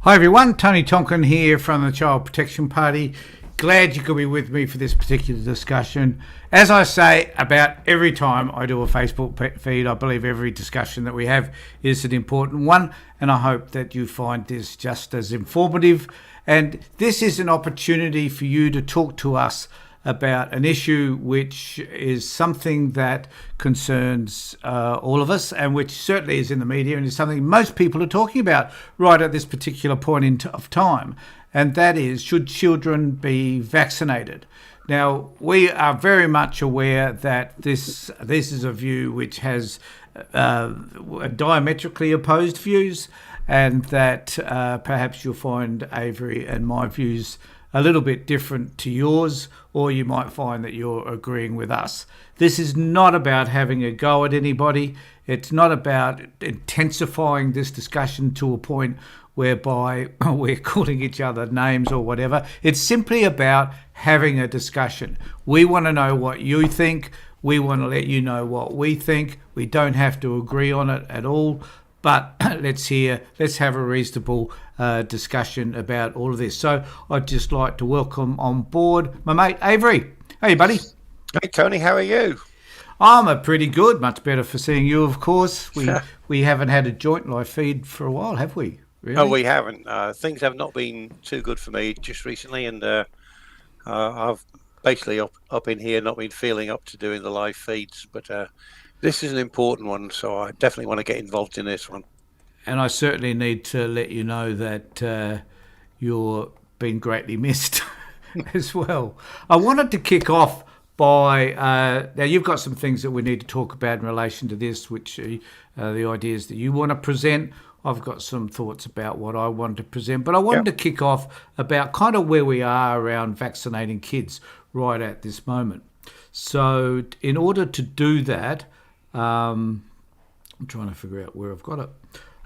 Hi everyone, Tony Tonkin here from the Child Protection Party. Glad you could be with me for this particular discussion. As I say about every time I do a Facebook feed, I believe every discussion that we have is an important one, and I hope that you find this just as informative. And this is an opportunity for you to talk to us about an issue which is something that concerns all of us, and which certainly is in the media and is something most people are talking about right at this particular point of time, and that is, should children be vaccinated? Now, we are very much aware that this is a view which has diametrically opposed views, and that perhaps you'll find Avery and my views a little bit different to yours, or you might find that you're agreeing with us. This is not about having a go at anybody. It's not about intensifying this discussion to a point whereby we're calling each other names or whatever. It's simply about having a discussion. We want to know what you think. We want to let you know what we think. We don't have to agree on it at all. But let's have a reasonable discussion about all of this. So I'd just like to welcome on board my mate Avery. Hey, buddy. Hey, Tony. How are you? I'm pretty good. Much better for seeing you, of course. We haven't had a joint live feed for a while, have we? Really? No, we haven't. Things have not been too good for me just recently, and I've basically up in here not been feeling up to doing the live feeds, but this is an important one, so I definitely want to get involved in this one. And I certainly need to let you know that you're being greatly missed as well. I wanted to kick off by, now you've got some things that we need to talk about in relation to this, which are the ideas that you want to present. I've got some thoughts about what I want to present, but I wanted to kick off about kind of where we are around vaccinating kids right at this moment. So in order to do that, I'm trying to figure out where I've got it.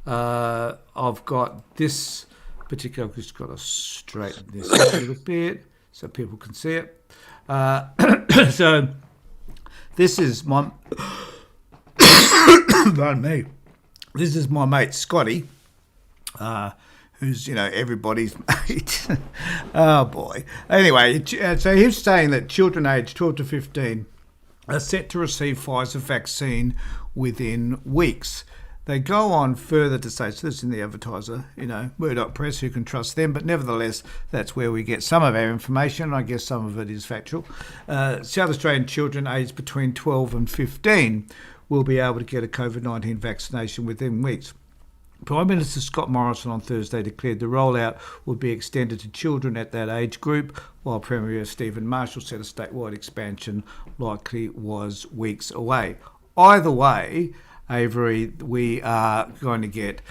I've got this particular, I've just got to straighten this out a little bit so people can see it. So this is my, pardon me, this is my mate Scotty, who's, everybody's mate. Oh boy. Anyway, so he's saying that children aged 12 to 15 are set to receive Pfizer vaccine within weeks. They go on further to say, so this is in the Advertiser, Murdoch Press, who can trust them, but nevertheless, that's where we get some of our information. I guess some of it is factual. South Australian children aged between 12 and 15 will be able to get a COVID-19 vaccination within weeks. Prime Minister Scott Morrison on Thursday declared the rollout would be extended to children at that age group, while Premier Stephen Marshall said a statewide expansion likely was weeks away. Either way, Avery, we are going to get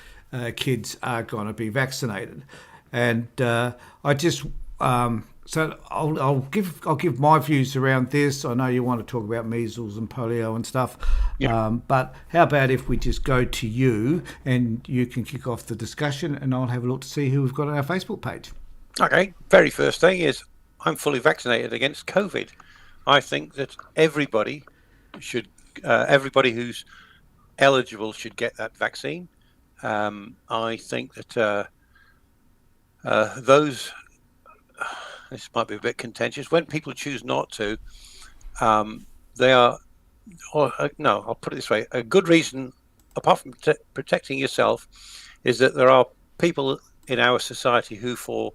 kids are going to be vaccinated, and I just so I'll give my views around this. I know you want to talk about measles and polio and stuff, but how about if we just go to you and you can kick off the discussion, and I'll have a look to see who we've got on our Facebook page. Okay. Very first thing is I'm fully vaccinated against COVID. I think that everybody should, everybody who's eligible should get that vaccine. I think that those, this might be a bit contentious, when people choose not to, they are, no, I'll put it this way, a good reason, apart from protecting yourself, is that there are people in our society who, for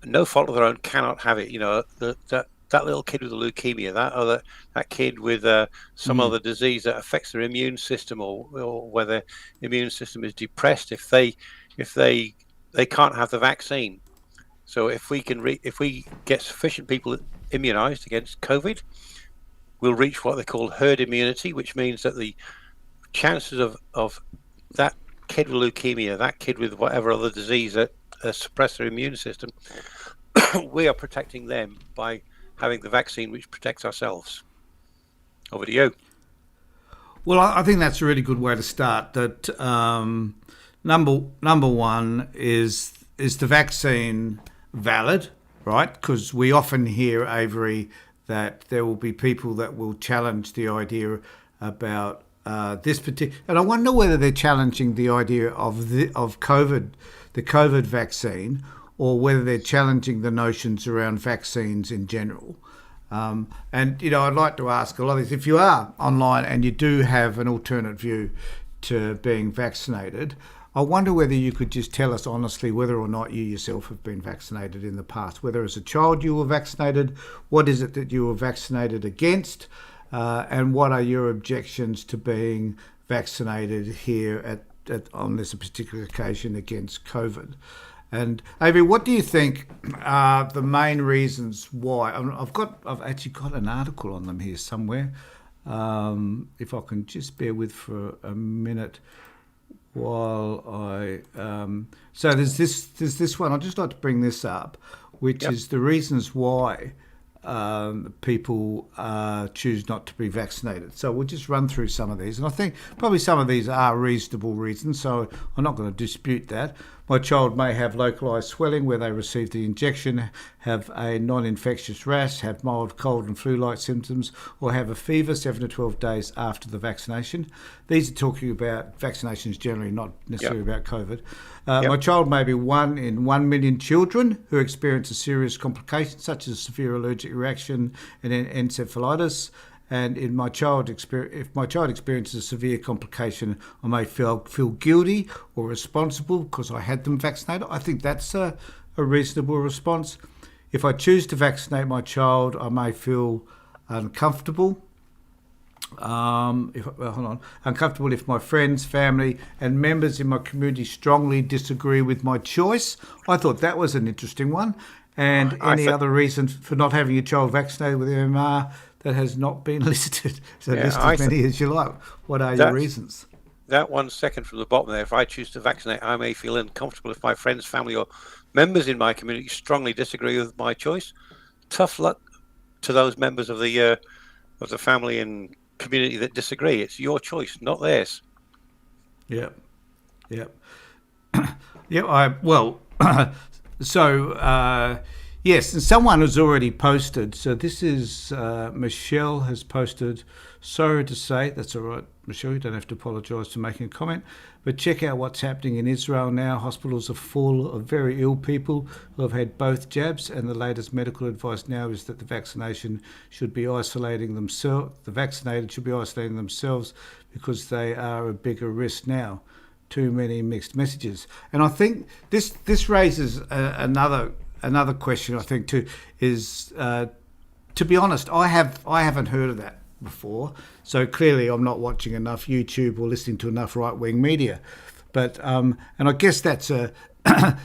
no fault of their own, cannot have it. That little kid with the leukemia, that kid with some other disease that affects their immune system, or where their immune system is depressed, if they can't have the vaccine. So if we get sufficient people immunized against COVID, we'll reach what they call herd immunity, which means that the chances of that kid with leukemia, that kid with whatever other disease that suppress their immune system, we are protecting them by having the vaccine which protects ourselves. Over to you. Well, I think that's a really good way to start. That number one is the vaccine valid, right? Because we often hear, Avery, that there will be people that will challenge the idea about this particular, and I wonder whether they're challenging the idea of the COVID vaccine, or whether they're challenging the notions around vaccines in general. And I'd like to ask a lot of this. If you are online and you do have an alternate view to being vaccinated, I wonder whether you could just tell us honestly whether or not you yourself have been vaccinated in the past. Whether as a child you were vaccinated, what is it that you were vaccinated against, and what are your objections to being vaccinated here on this particular occasion against COVID? And Avery, what do you think are the main reasons why? I've actually got an article on them here somewhere. If I can just bear with for a minute while I so there's this one. I'd just like to bring this up, which is the reasons why people choose not to be vaccinated. So we'll just run through some of these, and I think probably some of these are reasonable reasons, so I'm not going to dispute that. My child may have localised swelling where they received the injection, have a non-infectious rash, have mild cold and flu-like symptoms, or have a fever 7 to 12 days after the vaccination. These are talking about vaccinations generally, not necessarily about COVID. My child may be one in 1 million children who experience a serious complication such as severe allergic reaction and encephalitis. And if my child experiences a severe complication, I may feel guilty or responsible because I had them vaccinated. I think that's a reasonable response. If I choose to vaccinate my child, I may feel uncomfortable. Uncomfortable if my friends, family, and members in my community strongly disagree with my choice. I thought that was an interesting one. And any other reason for not having your child vaccinated with MMR that has not been listed? So list as many as you like. What are your reasons? That 1 second from the bottom there. If I choose to vaccinate, I may feel uncomfortable if my friends, family, or members in my community strongly disagree with my choice. Tough luck to those members of the family and community that disagree. It's your choice, not theirs. Yep. Yes, and someone has already posted. So this is Michelle has posted. Sorry to say, that's all right, Michelle. You don't have to apologise for making a comment. But check out what's happening in Israel now. Hospitals are full of very ill people who have had both jabs, and the latest medical advice now is that the vaccinated should be isolating themselves because they are a bigger risk now. Too many mixed messages. And I think this raises another question, I think, too, is to be honest, I haven't heard of that before. So clearly I'm not watching enough YouTube or listening to enough right-wing media. But and I guess that's a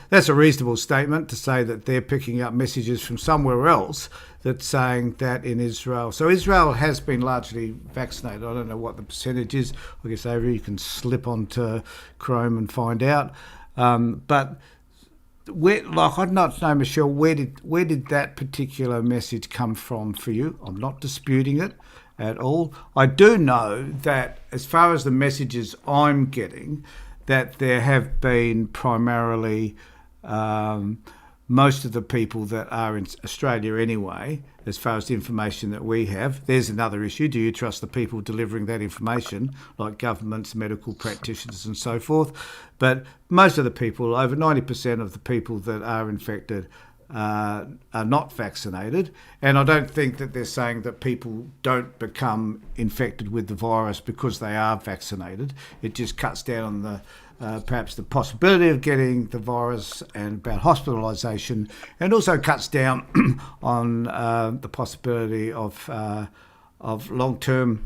that's a reasonable statement to say that they're picking up messages from somewhere else that's saying that in Israel. So Israel has been largely vaccinated. I don't know what the percentage is. I guess, Avery, you can slip onto Chrome and find out. But I'd not know, Michelle, where did that particular message come from for you? I'm not disputing it at all. I do know that as far as the messages I'm getting, that there have been primarily most of the people that are in Australia anyway, as far as the information that we have. There's another issue. Do you trust the people delivering that information, like governments, medical practitioners and so forth? But most of the people, over 90% of the people that are infected are not vaccinated. And I don't think that they're saying that people don't become infected with the virus because they are vaccinated. It just cuts down on the perhaps the possibility of getting the virus and about hospitalisation, and also cuts down on the possibility of long-term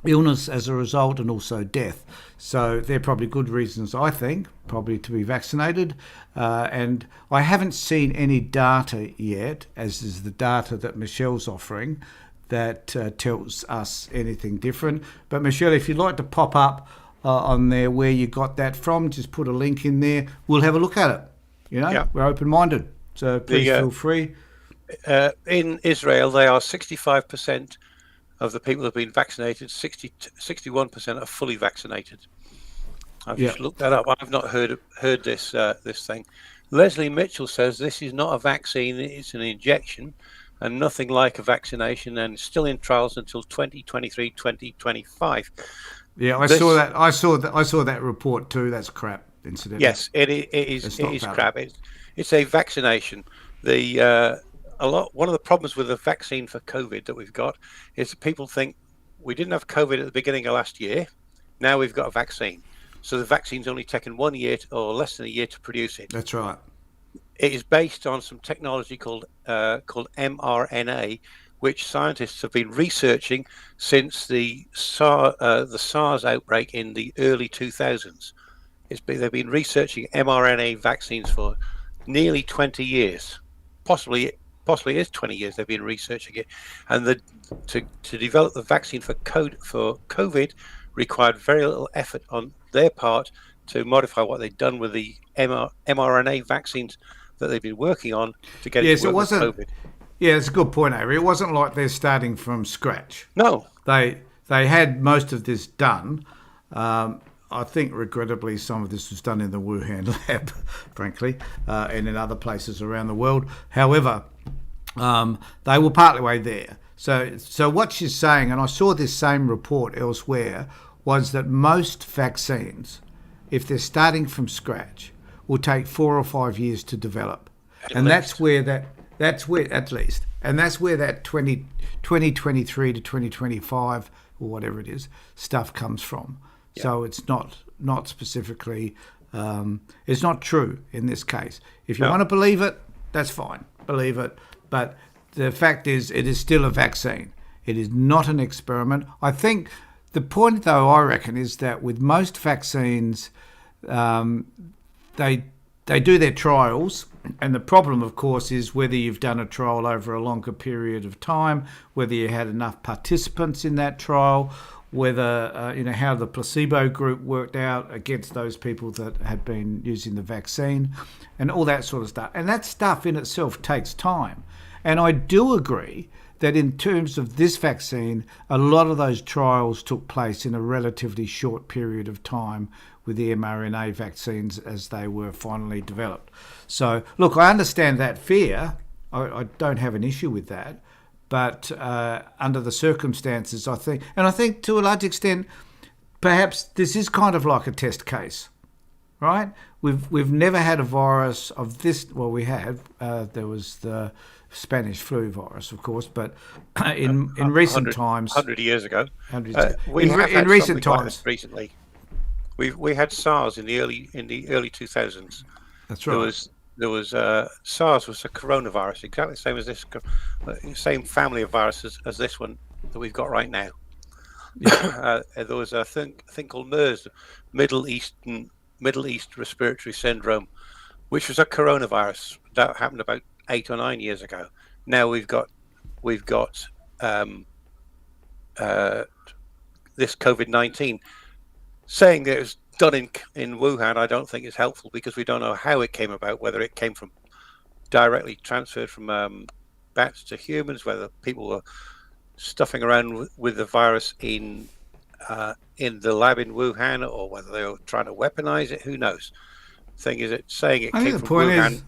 illness as a result, and also death. So they're probably good reasons, I think, probably to be vaccinated. And I haven't seen any data yet, as is the data that Michelle's offering, that tells us anything different. But Michelle, if you'd like to pop up on there where you got that from, just put a link in there. We'll have a look at it. We're open-minded, so please feel free. In Israel, they are 65% of the people who have been vaccinated. 61% are fully vaccinated. I've just looked that up. I've not heard this thing. Leslie Mitchell says this is not a vaccine; it's an injection, and nothing like a vaccination, and still in trials until 2023, 2025. Yeah, I saw that. I saw that report too. That's crap, incidentally. Yes, it is crap. It's a vaccination. One of the problems with the vaccine for COVID that we've got is that people think we didn't have COVID at the beginning of last year. Now we've got a vaccine. So the vaccine's only taken 1 year or less than a year to produce it. That's right. It is based on some technology called mRNA, which scientists have been researching since the SARS outbreak in the early 2000s. They've been researching mRNA vaccines for nearly 20 years. Possibly it is 20 years they've been researching it. And to develop the vaccine for COVID required very little effort on their part to modify what they'd done with the mRNA vaccines that they've been working on to get it to work with COVID. Yeah, it's a good point, Avery. It wasn't like they're starting from scratch. No. They had most of this done. I think, regrettably, some of this was done in the Wuhan lab, frankly, and in other places around the world. However, they were partly way there. So what she's saying, and I saw this same report elsewhere, was that most vaccines, if they're starting from scratch, will take 4 or 5 years to develop. That's where that 2023 to 2025 or whatever it is stuff comes from. Yeah. So it's not specifically, it's not true in this case. If you want to believe it, that's fine, believe it. But the fact is, it is still a vaccine. It is not an experiment. I think the point, though, I reckon, is that with most vaccines, they do their trials, and the problem, of course, is whether you've done a trial over a longer period of time, whether you had enough participants in that trial, whether how the placebo group worked out against those people that had been using the vaccine, and all that sort of stuff. And that stuff in itself takes time. And I do agree that in terms of this vaccine, a lot of those trials took place in a relatively short period of time with the mRNA vaccines as they were finally developed. So, look, I understand that fear. I don't have an issue with that. But under the circumstances, I think to a large extent, perhaps this is kind of like a test case, right? We've never had a virus of this. Well, we had. There was the Spanish flu virus, of course, but in recent times, 100 years ago, in recent times, like recently, we had SARS in the early 2000s. That's right. There was SARS was a coronavirus, exactly the same as this, same family of viruses as this one that we've got right now. Yeah. There was a thing called MERS, Middle East Respiratory Syndrome, which was a coronavirus that happened about 8 or 9 years ago. Now we've got this COVID-19. Saying that it was done in Wuhan, I don't think is helpful, because we don't know how it came about, whether it came from directly transferred from bats to humans, whether people were stuffing around with the virus in the lab in Wuhan, or whether they were trying to weaponize it. Who knows? Thing is, saying it came from Wuhan.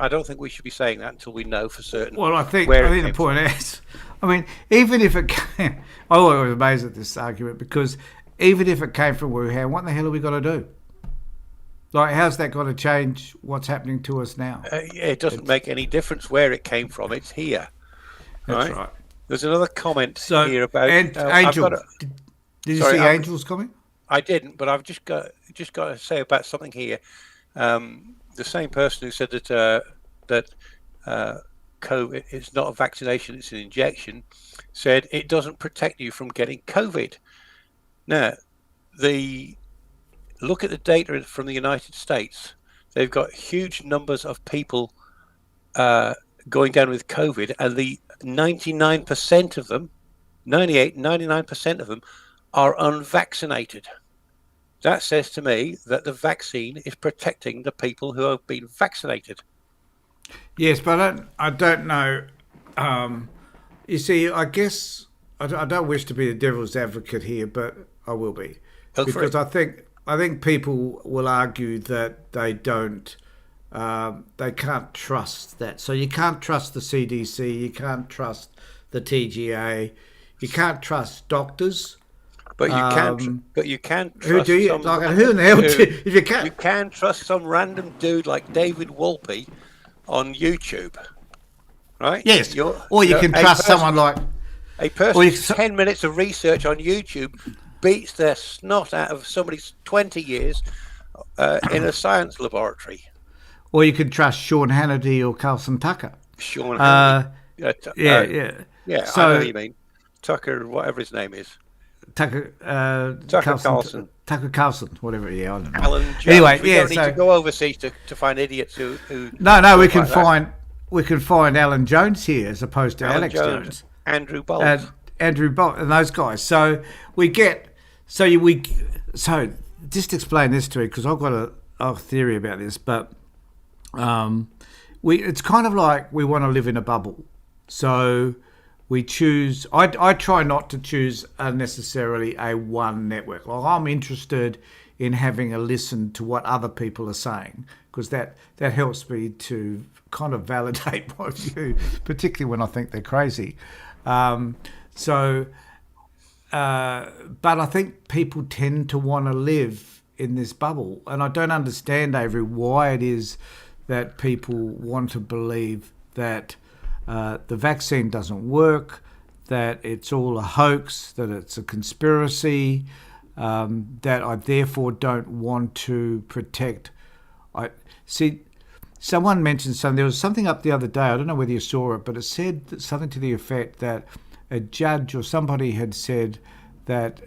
I don't think we should be saying that until we know for certain. Well, I think the point is, I mean, even if it came, I was amazed at this argument, because even if it came from Wuhan, what the hell are we got to do? Like, how's that going to change what's happening to us now? It doesn't make any difference where it came from. It's here. That's right. There's another comment here about Angel. Did you see Angel's comment? I didn't, but I've just got to say about something here. The same person who said that COVID, it's not a vaccination, it's an injection, said it doesn't protect you from getting COVID. Now, look at the data from the United States. They've got huge numbers of people going down with COVID, and the 99% of them, 99% of them are unvaccinated. That says to me that the vaccine is protecting the people who have been vaccinated. Yes, but I don't know. You see, I guess I don't wish to be the devil's advocate here, but I will be, because I think people will argue that they can't trust that. So you can't trust the CDC, you can't trust the TGA, you can't trust doctors, But you can. But you can trust Who do you like? Who in the hell? If you can't, you can trust some random dude like David Wolpe on YouTube, right? yes. Or you can trust someone like a person's 10 minutes of research on YouTube beats their snot out of somebody's 20 years in a science laboratory. Or you could trust Sean Hannity or Carlson Tucker. Sean Hannity. Yeah. So, I know what you mean. Tucker, whatever his name is. Tucker Carlson. Tucker Carlson, whatever. Yeah, I don't know. Alan Jones. Anyway, we don't need to go overseas to find idiots who No, we can find Alan Jones here as opposed to Alex Jones. Andrew Bolt. Andrew Bolt and those guys. So just explain this to me, because I've got a theory about this, but it's kind of like we want to live in a bubble. So we choose. I try not to choose unnecessarily a one network. Like, I'm interested in having a listen to what other people are saying, because that helps me to kind of validate my view, particularly when I think they're crazy. But I think people tend to want to live in this bubble, and I don't understand, Avery, why it is that people want to believe that the vaccine doesn't work, that it's all a hoax, that it's a conspiracy, that I therefore don't want to protect. Someone mentioned something. There was something up the other day, I don't know whether you saw it, but it said something to the effect that a judge or somebody had said that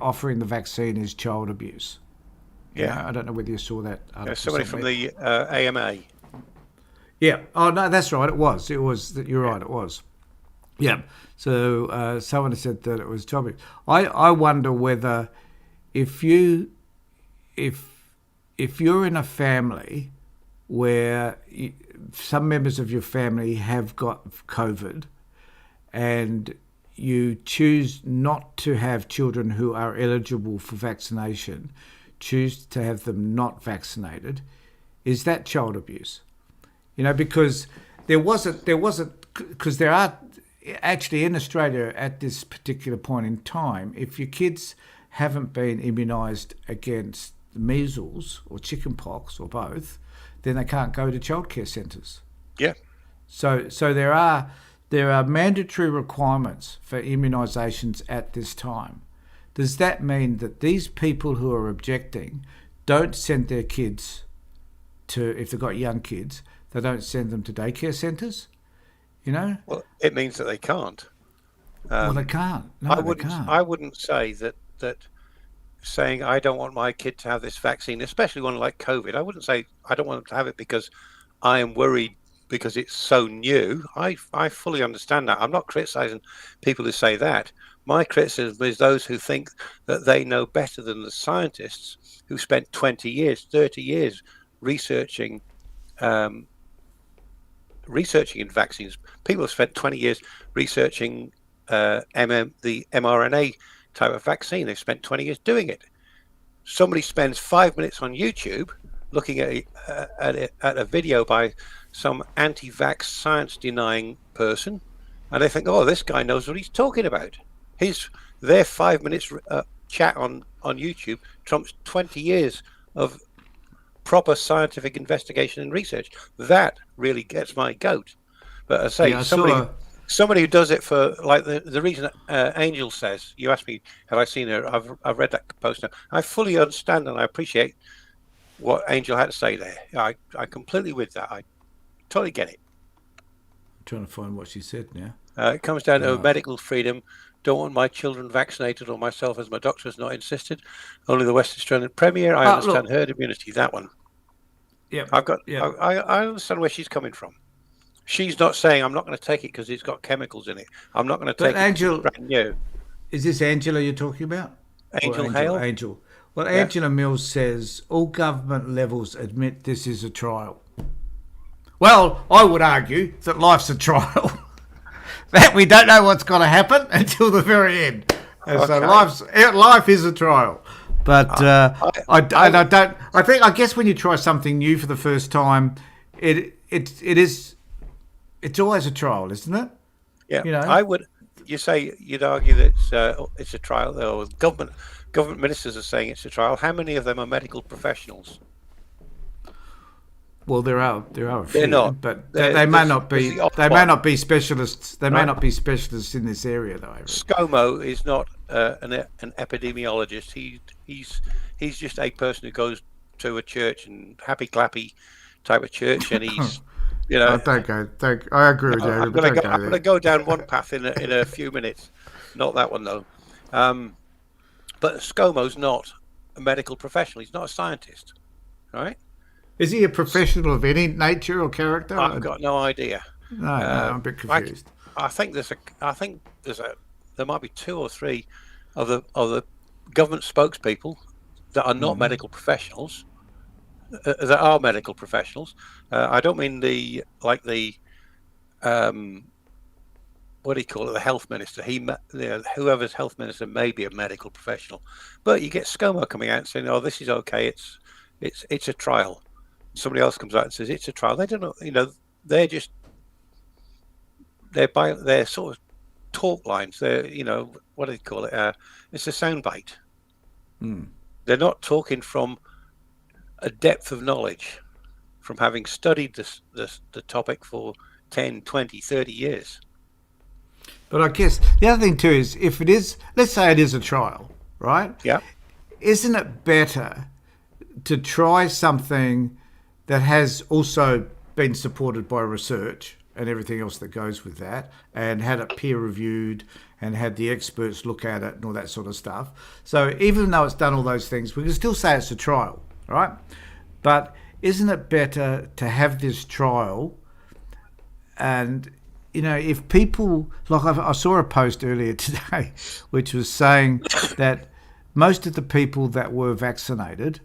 offering the vaccine is child abuse. Yeah. I don't know whether you saw that. Somebody from the AMA. Yeah. Oh, no, that's right. It was. You're right. It was. Yeah. So someone said that it was child abuse. I wonder whether if you're in a family where some members of your family have got COVID, and you choose not to have children who are eligible for vaccination, choose to have them not vaccinated, is that child abuse? Because there are actually in Australia at this particular point in time, if your kids haven't been immunised against measles or chickenpox or both, then they can't go to childcare centres. Yeah. So there are mandatory requirements for immunisations at this time. Does that mean that these people who are objecting don't send their kids to, if they've got young kids, they don't send them to daycare centres? Well, it means that they can't. Well, they can't. No, they can't. I wouldn't say that saying I don't want my kid to have this vaccine, especially one like COVID, I wouldn't say I don't want them to have it because I am worried because it's so new. I fully understand that. I'm not criticising people who say that. My criticism is those who think that they know better than the scientists who spent 20 years, 30 years researching in vaccines. People have spent 20 years researching the mRNA type of vaccine. They've spent 20 years doing it. Somebody spends 5 minutes on YouTube looking at a video by some anti-vax science-denying person, and they think, oh, this guy knows what he's talking about. Their 5 minutes chat on YouTube trumps 20 years of proper scientific investigation and research. That really gets my goat. But I say, somebody who does it for, like the reason Angel says, you asked me, have I seen her? I've read that post now. I fully understand and I appreciate what Angel had to say there. I completely with that. I totally get it. I'm trying to find what she said now. It comes down to medical freedom. Don't want my children vaccinated or myself, as my doctor has not insisted. Only the West Australian Premier. I understand herd immunity. That one. Yeah, I understand where she's coming from. She's not saying I'm not going to take it because it's got chemicals in it. I'm not going to take it because it's brand new. Is this Angela you're talking about? Angel Hale? Angel. Well, Angela Mills says all government levels admit this is a trial. Well, I would argue that life's a trial. That we don't know what's going to happen until the very end. And so life is a trial. But I guess when you try something new for the first time, it's always a trial, isn't it? Yeah, I would. you say you'd argue that it's a trial, or government ministers are saying it's a trial. How many of them are medical professionals? Well, there are a They're few, not. but They're, they may there's, not there's be. the odd They may one, not be specialists. They may right? not be specialists in this area, though. Avery. ScoMo is not an epidemiologist. He's just a person who goes to a church and happy clappy type of church, and he's Don't go. I agree with you, I'm but going don't to go I'm going to there. go down one path in a few minutes. Not that one though. But ScoMo's not a medical professional. He's not a scientist, right? Is he a professional of any nature or character? I've got no idea. No, I'm a bit confused. I think there might be 2 or 3 of the government spokespeople that are not medical professionals. That are medical professionals. I don't mean the what do you call it? The health minister. Whoever's health minister may be a medical professional, but you get ScoMo coming out and saying, "Oh, this is okay. It's a trial." Somebody else comes out and says it's a trial. They don't know. They're sort of talk lines. They're what do they call it? It's a soundbite. They're not talking from a depth of knowledge, from having studied the topic for 10, 20, 30 years. But I guess the other thing too is, if it is, let's say it is a trial, right? Yeah. Isn't it better to try something that has also been supported by research and everything else that goes with that, and had it peer reviewed and had the experts look at it and all that sort of stuff? So even though it's done all those things, we can still say it's a trial, right? But isn't it better to have this trial? And if people, like I saw a post earlier today which was saying that most of the people that were vaccinated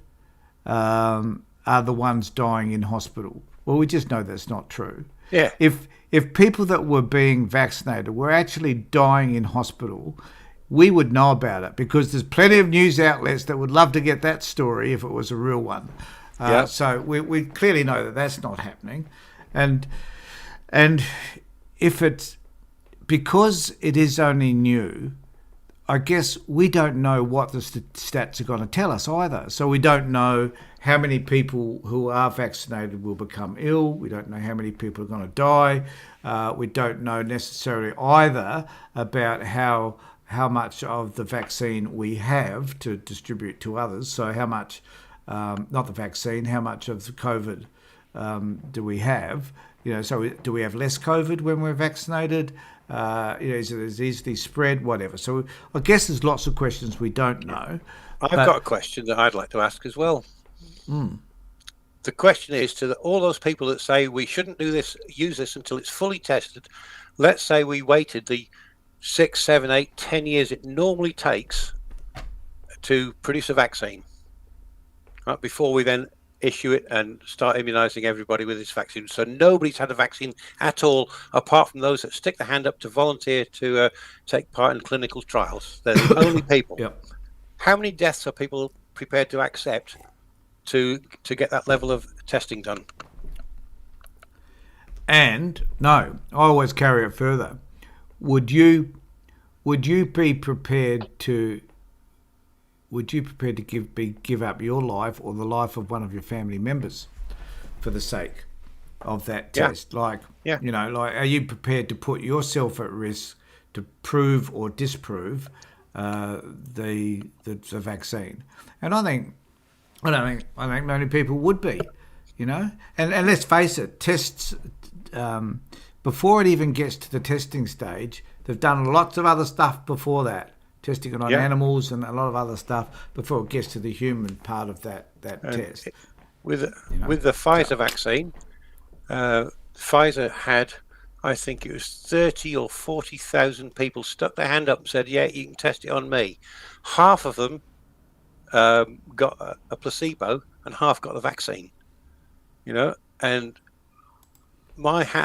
are the ones dying in hospital. Well, we just know that's not true. Yeah. If people that were being vaccinated were actually dying in hospital, we would know about it, because there's plenty of news outlets that would love to get that story if it was a real one. So we clearly know that that's not happening. And if it's because it is only new, I guess we don't know what the stats are going to tell us either. So we don't know how many people who are vaccinated will become ill. We don't know how many people are going to die. We don't know necessarily either about how much of the vaccine we have to distribute to others. So how much, not the vaccine, how much of the COVID do we have? So do we have less COVID when we're vaccinated? Is it easily spread? Whatever. So I guess there's lots of questions we don't know. I've got a question that I'd like to ask as well. The question is to all those people that say we shouldn't use this until it's fully tested. Let's say we waited the 6, 7, 8, 10 years it normally takes to produce a vaccine, right, before we then issue it and start immunizing everybody with this vaccine. So nobody's had a vaccine at all, apart from those that stick their hand up to volunteer to take part in clinical trials. They're the only people. Yep. How many deaths are people prepared to accept to get that level of testing done? And no, I always carry it further. Would you be prepared to give up your life or the life of one of your family members for the sake of that test? Like, are you prepared to put yourself at risk to prove or disprove the vaccine? And I think many people would be, and let's face it, tests before it even gets to the testing stage, they've done lots of other stuff before that. Testing it on animals and a lot of other stuff before it gets to the human part of that test. With the Pfizer vaccine, Pfizer had, I think it was 30 or 40,000 people stuck their hand up and said, "Yeah, you can test it on me." Half of them got a placebo, and half got the vaccine. And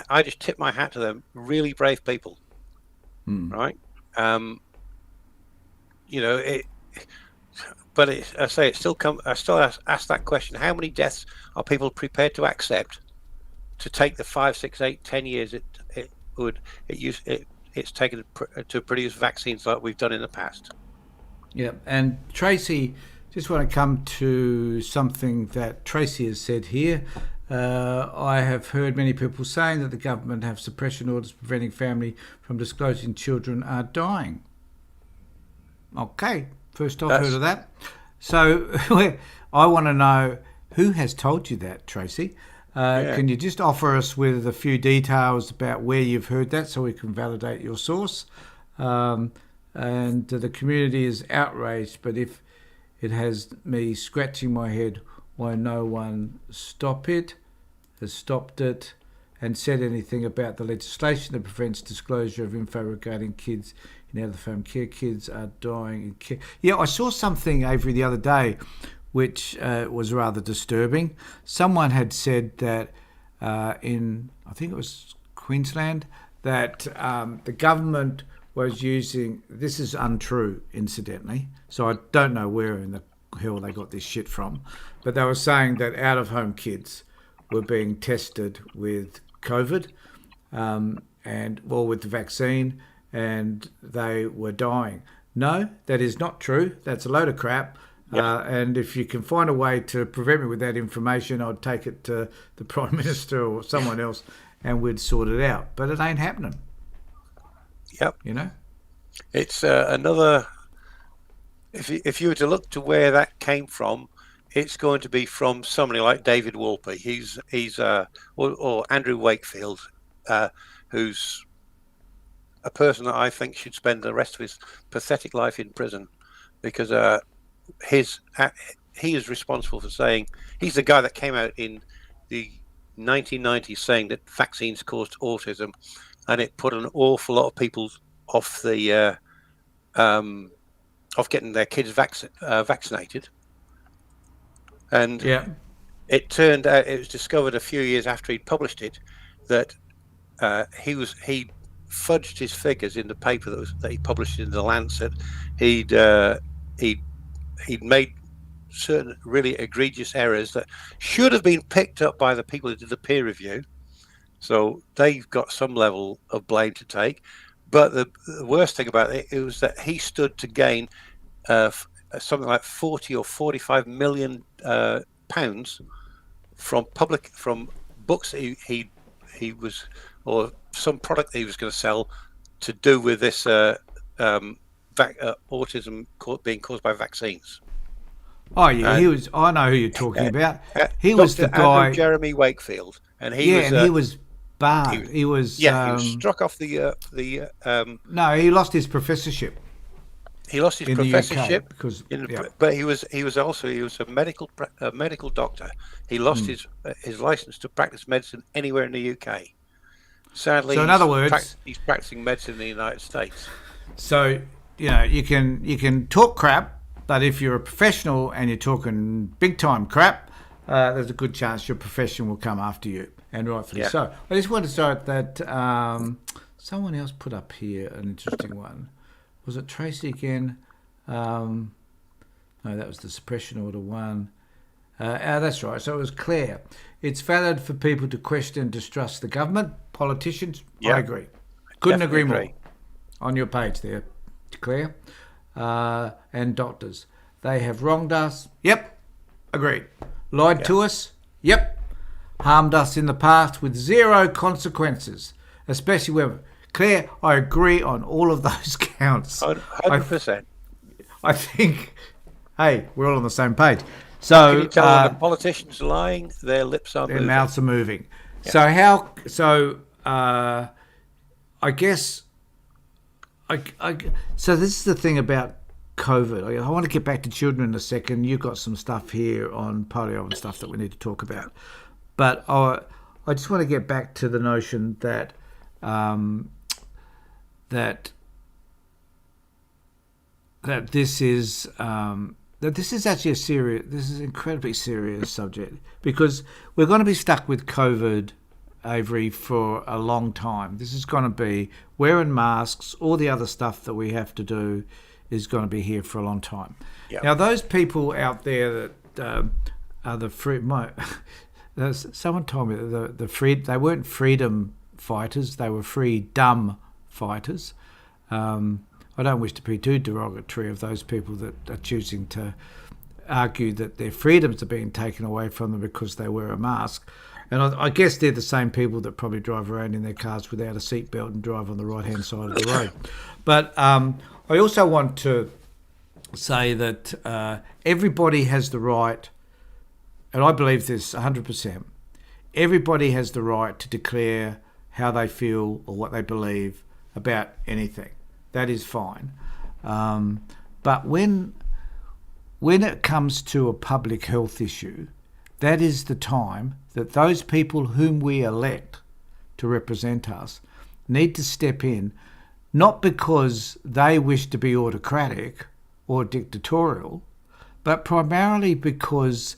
I just tip my hat to them. Really brave people, right? But I still ask that question: how many deaths are people prepared to accept to take the 5, 6, 8, 10 years it it's taken to produce vaccines like we've done in the past. Yeah, and Tracey, just want to come to something that Tracey has said here. I have heard many people saying that the government have suppression orders preventing family from disclosing children are dying. Okay, first I've heard of that. So I want to know, who has told you that, Tracey? Can you just offer us with a few details about where you've heard that so we can validate your source? And the community is outraged, but if it has me scratching my head why no one has stopped it and said anything about the legislation that prevents disclosure of info regarding kids in out-of-home care. Kids are dying in care. Yeah, I saw something, Avery, the other day which was rather disturbing. Someone had said that in, I think it was Queensland, that the government was using, this is untrue, incidentally, so I don't know where in the hell they got this shit from, but they were saying that out-of-home kids were being tested with COVID with the vaccine, and they were dying. No, that is not true. That's a load of crap. Yep. And if you can find a way to prevent me with that information, I'd take it to the Prime Minister or someone else and we'd sort it out. But it ain't happening. Yep. You know? It's another... If you were to look to where that came from, it's going to be from somebody like David Wolpe. He's or Andrew Wakefield, who's a person that I think should spend the rest of his pathetic life in prison, because he is responsible for saying, he's the guy that came out in the 1990s saying that vaccines caused autism, and it put an awful lot of people off the of getting their kids vaccinated. And it turned out, it was discovered a few years after he'd published it, that he fudged his figures in the paper that he published in the Lancet. He'd made certain really egregious errors that should have been picked up by the people who did the peer review. So they've got some level of blame to take. But the worst thing about it was that he stood to gain something like 40 or 45 million pounds from books that he was, or some product that he was going to sell to do with this autism being caused by vaccines. Oh yeah, he was. I know who you're talking about. He was the guy, Jeremy Wakefield, and he was barred. He was he was struck off the. No, he lost his professorship. He lost his professorship because, but he was a medical doctor. He lost his license to practice medicine anywhere in the UK. Sadly, so in other words, he's practicing medicine in the United States. So you can talk crap, but if you're a professional and you're talking big time crap, there's a good chance your profession will come after you, and rightfully so. I just want to start that someone else put up here an interesting one. Was it Tracey again? No, that was the suppression order one. That's right. So it was Claire. It's valid for people to question and distrust the government, politicians. I agree. Couldn't agree more. On your page there, Claire. And doctors. They have wronged us. Yep. Agreed. Lied to us. Yep. Harmed us in the past with zero consequences, especially when... Claire, I agree on all of those counts. 100%. I think, hey, we're all on the same page. So can you tell when the politicians are lying, their lips are moving. Their mouths are moving. Yeah. I guess, so this is the thing about COVID. I want to get back to children in a second. You've got some stuff here on polio and stuff that we need to talk about. But I just want to get back to the notion that that this is actually this is an incredibly serious subject, because we're going to be stuck with COVID, Avery, for a long time. This is going to be wearing masks, all the other stuff that we have to do is going to be here for a long time. Yep. Now, those people out there that are the free, someone told me that they weren't freedom fighters, they were freedom fighters. I don't wish to be too derogatory of those people that are choosing to argue that their freedoms are being taken away from them because they wear a mask. And I guess they're the same people that probably drive around in their cars without a seatbelt and drive on the right-hand side of the road. But I also want to say that everybody has the right, and I believe this 100%, everybody has the right to declare how they feel or what they believe about anything. That is fine. But when it comes to a public health issue, that is the time that those people whom we elect to represent us need to step in, not because they wish to be autocratic or dictatorial, but primarily because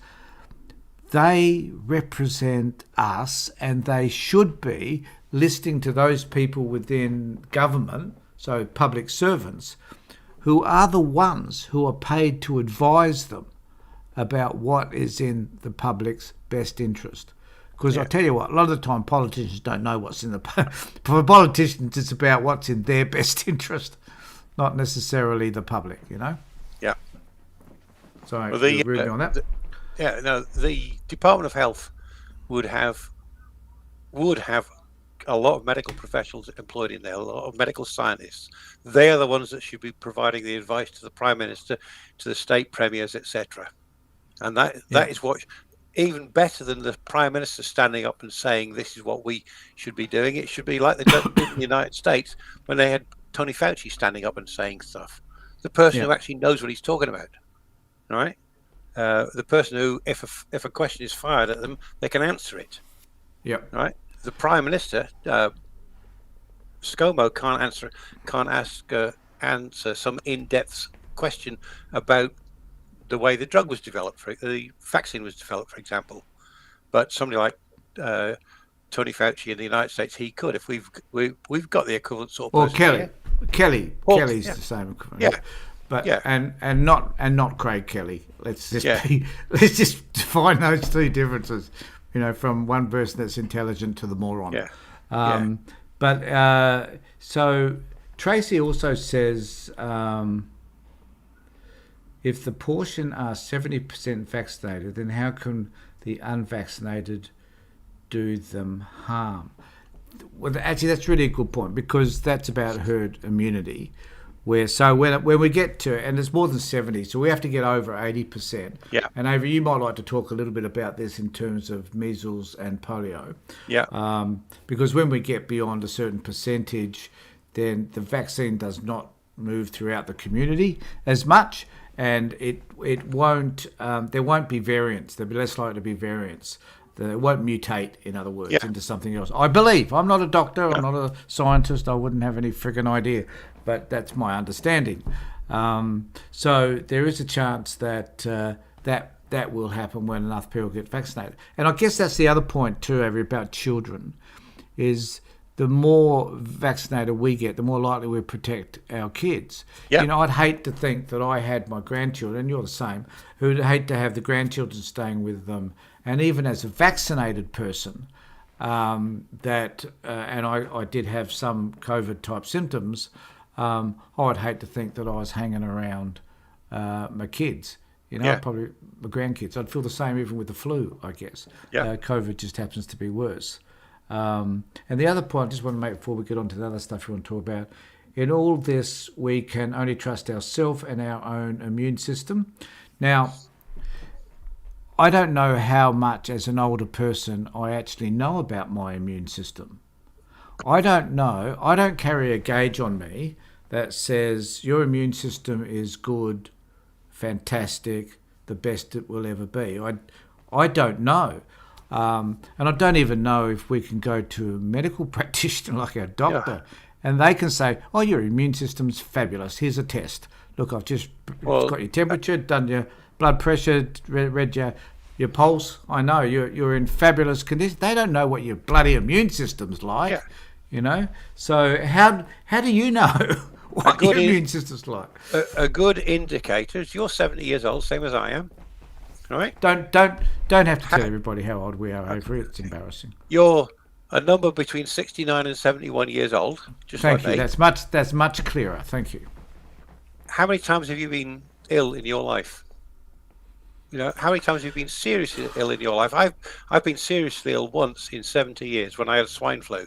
they represent us and they should be listening to those people within government, so public servants, who are the ones who are paid to advise them about what is in the public's best interest. Because I tell you what, a lot of the time politicians don't know what's in the... For politicians, it's about what's in their best interest, not necessarily the public, you know? Yeah. So, well, you agree on that? The Department of Health would have a lot of medical professionals employed in there, a lot of medical scientists. They are the ones that should be providing the advice to the Prime Minister, to the state premiers, etc. And that is what, even better than the Prime Minister standing up and saying this is what we should be doing. It should be like they did in the United States when they had Tony Fauci standing up and saying stuff. The person who actually knows what he's talking about, right? The person who, if a question is fired at them, they can answer it. Yeah. Right. The Prime Minister, ScoMo can't answer some in-depth question about the way the drug was developed, the vaccine was developed, for example. But somebody like Tony Fauci in the United States, he could, if we've got the equivalent sort of person. Kelly's the same equivalent. Yeah. But and not Craig Kelly. Let's just define those two differences. You know, from one person that's intelligent to the moron. But so Tracey also says if the portion are 70% vaccinated, then how can the unvaccinated do them harm? Well, actually, that's really a good point, because that's about herd immunity. When we get to, and it's more than 70, so we have to get over 80%. Yeah. And Avery, you might like to talk a little bit about this in terms of measles and polio. Yeah. Because when we get beyond a certain percentage, then the vaccine does not move throughout the community as much, and it won't. There won't be variants. There'll be less likely to be variants. It won't mutate, in other words, into something else. I believe. I'm not a doctor. I'm not a scientist. I wouldn't have any friggin' idea. But that's my understanding. So there is a chance that that will happen when enough people get vaccinated. And I guess that's the other point too, Avery, about children, is the more vaccinated we get, the more likely we protect our kids. Yeah. You know, I'd hate to think that I had my grandchildren, and you're the same, who'd hate to have the grandchildren staying with them. And even as a vaccinated person, and I did have some COVID-type symptoms, I would hate to think that I was hanging around my kids, probably my grandkids. I'd feel the same even with the flu, I guess. Yeah. COVID just happens to be worse. And the other point I just want to make before we get on to the other stuff you want to talk about, in all this, we can only trust ourselves and our own immune system. Now, I don't know how much, as an older person, I actually know about my immune system. I don't know. I don't carry a gauge on me that says your immune system is good, fantastic, the best it will ever be. I don't know. And I don't even know if we can go to a medical practitioner like our doctor, and they can say, oh, your immune system's fabulous. Here's a test. Look, I've just got your temperature, done your blood pressure, read your pulse. I know you're in fabulous condition. They don't know what your bloody immune system's like, you know. So how do you know what your immune system's like? A good indicator is you're 70 years old, same as I am. All right. Don't have to tell everybody how old we are, Avery. It's embarrassing. Your a number between 69 and 71 years old, just Thank like you. me. That's much clearer. Thank you. How many times have you been ill in your life? How many times have you been seriously ill in your life? I've been seriously ill once in 70 years when I had swine flu.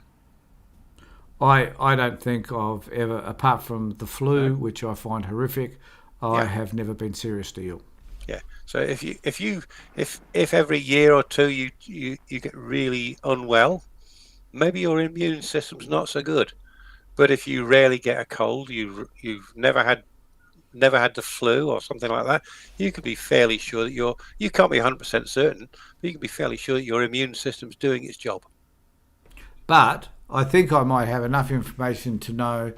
I don't think I've ever, apart from the No. flu, which I find horrific, I Yeah. have never been seriously ill. Yeah. So if every year or two you get really unwell, maybe your immune system's not so good. But if you rarely get a cold, you've never had the flu or something like that, you could be fairly sure that you can't be 100% certain, but you can be fairly sure that your immune system's doing its job. But I think I might have enough information to know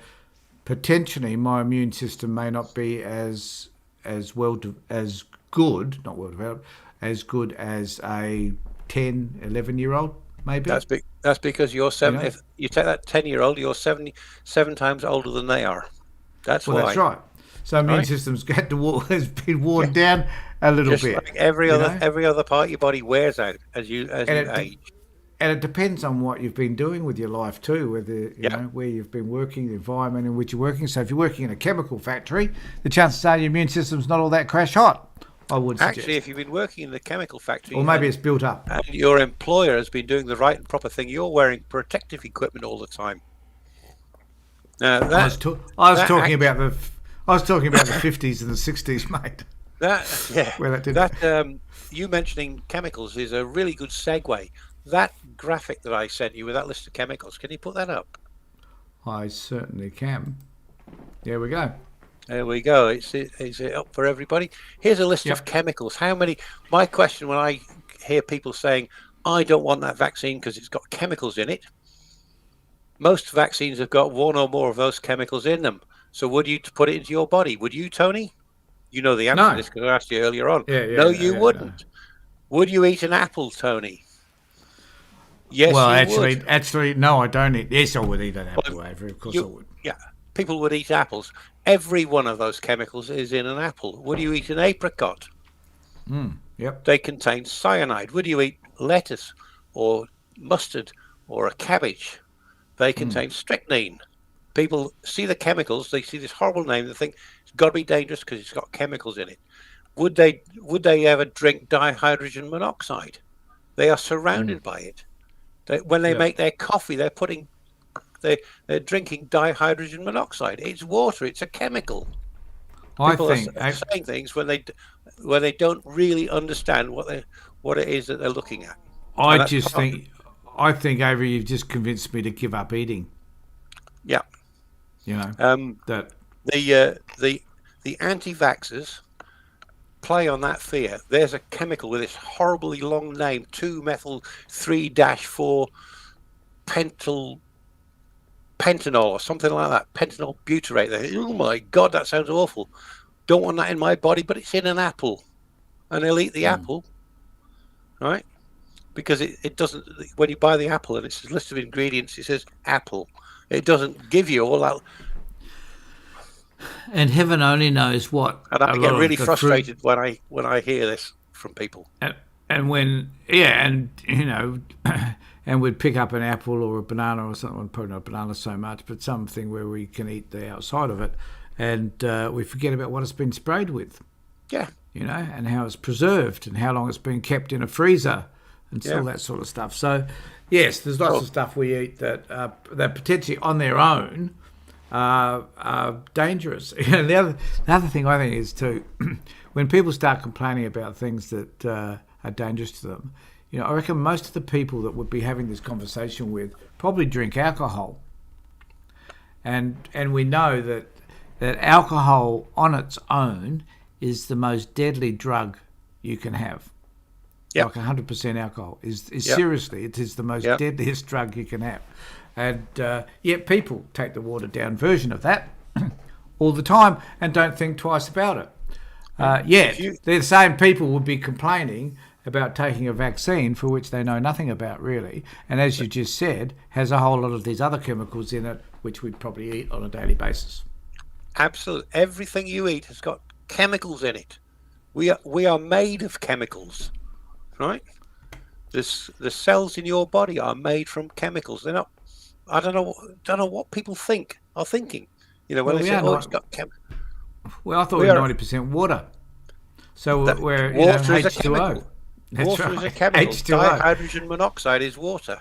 potentially my immune system may not be as as good, not well developed, as good as a 10, 11-year-old, maybe. That's because you're seven. know? If you take that 10-year-old, you're 77 times older than they are. That's Well, why. that's right. So immune Right? system's has been worn down a little Just bit. like every you other know? every other part of your body wears out as you And age. and it depends on what you've been doing with your life too, whether Yeah. where you've been working, the environment in which you're working. So if you're working in a chemical factory, the chances are your immune system's not all that crash hot. I would suggest. Actually, if you've been working in the chemical factory, Or maybe it's built up. and your employer has been doing the right and proper thing, you're wearing protective equipment all the time. Now I was talking about the 50s and the 60s, mate. Where that didn't. You mentioning chemicals is a really good segue. That graphic that I sent you with that list of chemicals, can you put that up? I certainly can. There we go. There we go. Is it up for everybody? Here's a list of chemicals. How many? My question when I hear people saying, I don't want that vaccine because it's got chemicals in it. Most vaccines have got one or more of those chemicals in them. So would you put it into your body? Would you, Tony? You know the answer to this because I asked you earlier on. No, you wouldn't. No. Would you eat an apple, Tony? Yes, well, you would. actually, no, I don't eat. Yes, I would eat an apple, Avery. Of course I would. Yeah, people would eat apples. Every one of those chemicals is in an apple. Would you eat an apricot? Yep. They contain cyanide. Would you eat lettuce or mustard or a cabbage? They contain strychnine. People see the chemicals, they see this horrible name, they think it's got to be dangerous because it's got chemicals in it. Would they ever drink dihydrogen monoxide? They are surrounded by it. When they make their coffee, they're drinking dihydrogen monoxide. It's water. It's a chemical. People are saying things when they don't really understand what it is that they're looking at. I think, Avery, you've just convinced me to give up eating. Yeah. That the anti-vaxxers play on that fear. There's a chemical with this horribly long name, 2-methyl-3-4 pentanol or something like that. Pentanol butyrate. Oh my God, that sounds awful. Don't want that in my body, but it's in an apple, and they'll eat the apple, right? Because it doesn't. When you buy the apple and it's a list of ingredients, it says apple. It doesn't give you all that. And heaven only knows what. And I get really frustrated when I hear this from people. And when and we'd pick up an apple or a banana or something. Probably not a banana so much, but something where we can eat the outside of it, and we forget about what it's been sprayed with. Yeah. And how it's preserved and how long it's been kept in a freezer and all that sort of stuff. So, yes, there's lots of stuff we eat that potentially on their own are dangerous. The other thing I think is too, when people start complaining about things that are dangerous to them, I reckon most of the people that would be having this conversation with probably drink alcohol, and we know that alcohol on its own is the most deadly drug you can have. Like 100% alcohol is seriously, it is the most deadliest drug you can have. And yet people take the watered down version of that all the time and don't think twice about it. Yet the same people would be complaining about taking a vaccine for which they know nothing about really. And as you just said, has a whole lot of these other chemicals in it, which we'd probably eat on a daily basis. Absolutely. Everything you eat has got chemicals in it. We are made of chemicals, right? the cells in your body are made from chemicals. They're not. I don't know what people are thinking. You know, when Well, they we say, are "Oh, it's not. got Well, I thought we we were are 90% water. So that we're water is a H2O. chemical. That's Water is a right, chemical. H2O. Dihydrogen monoxide is water.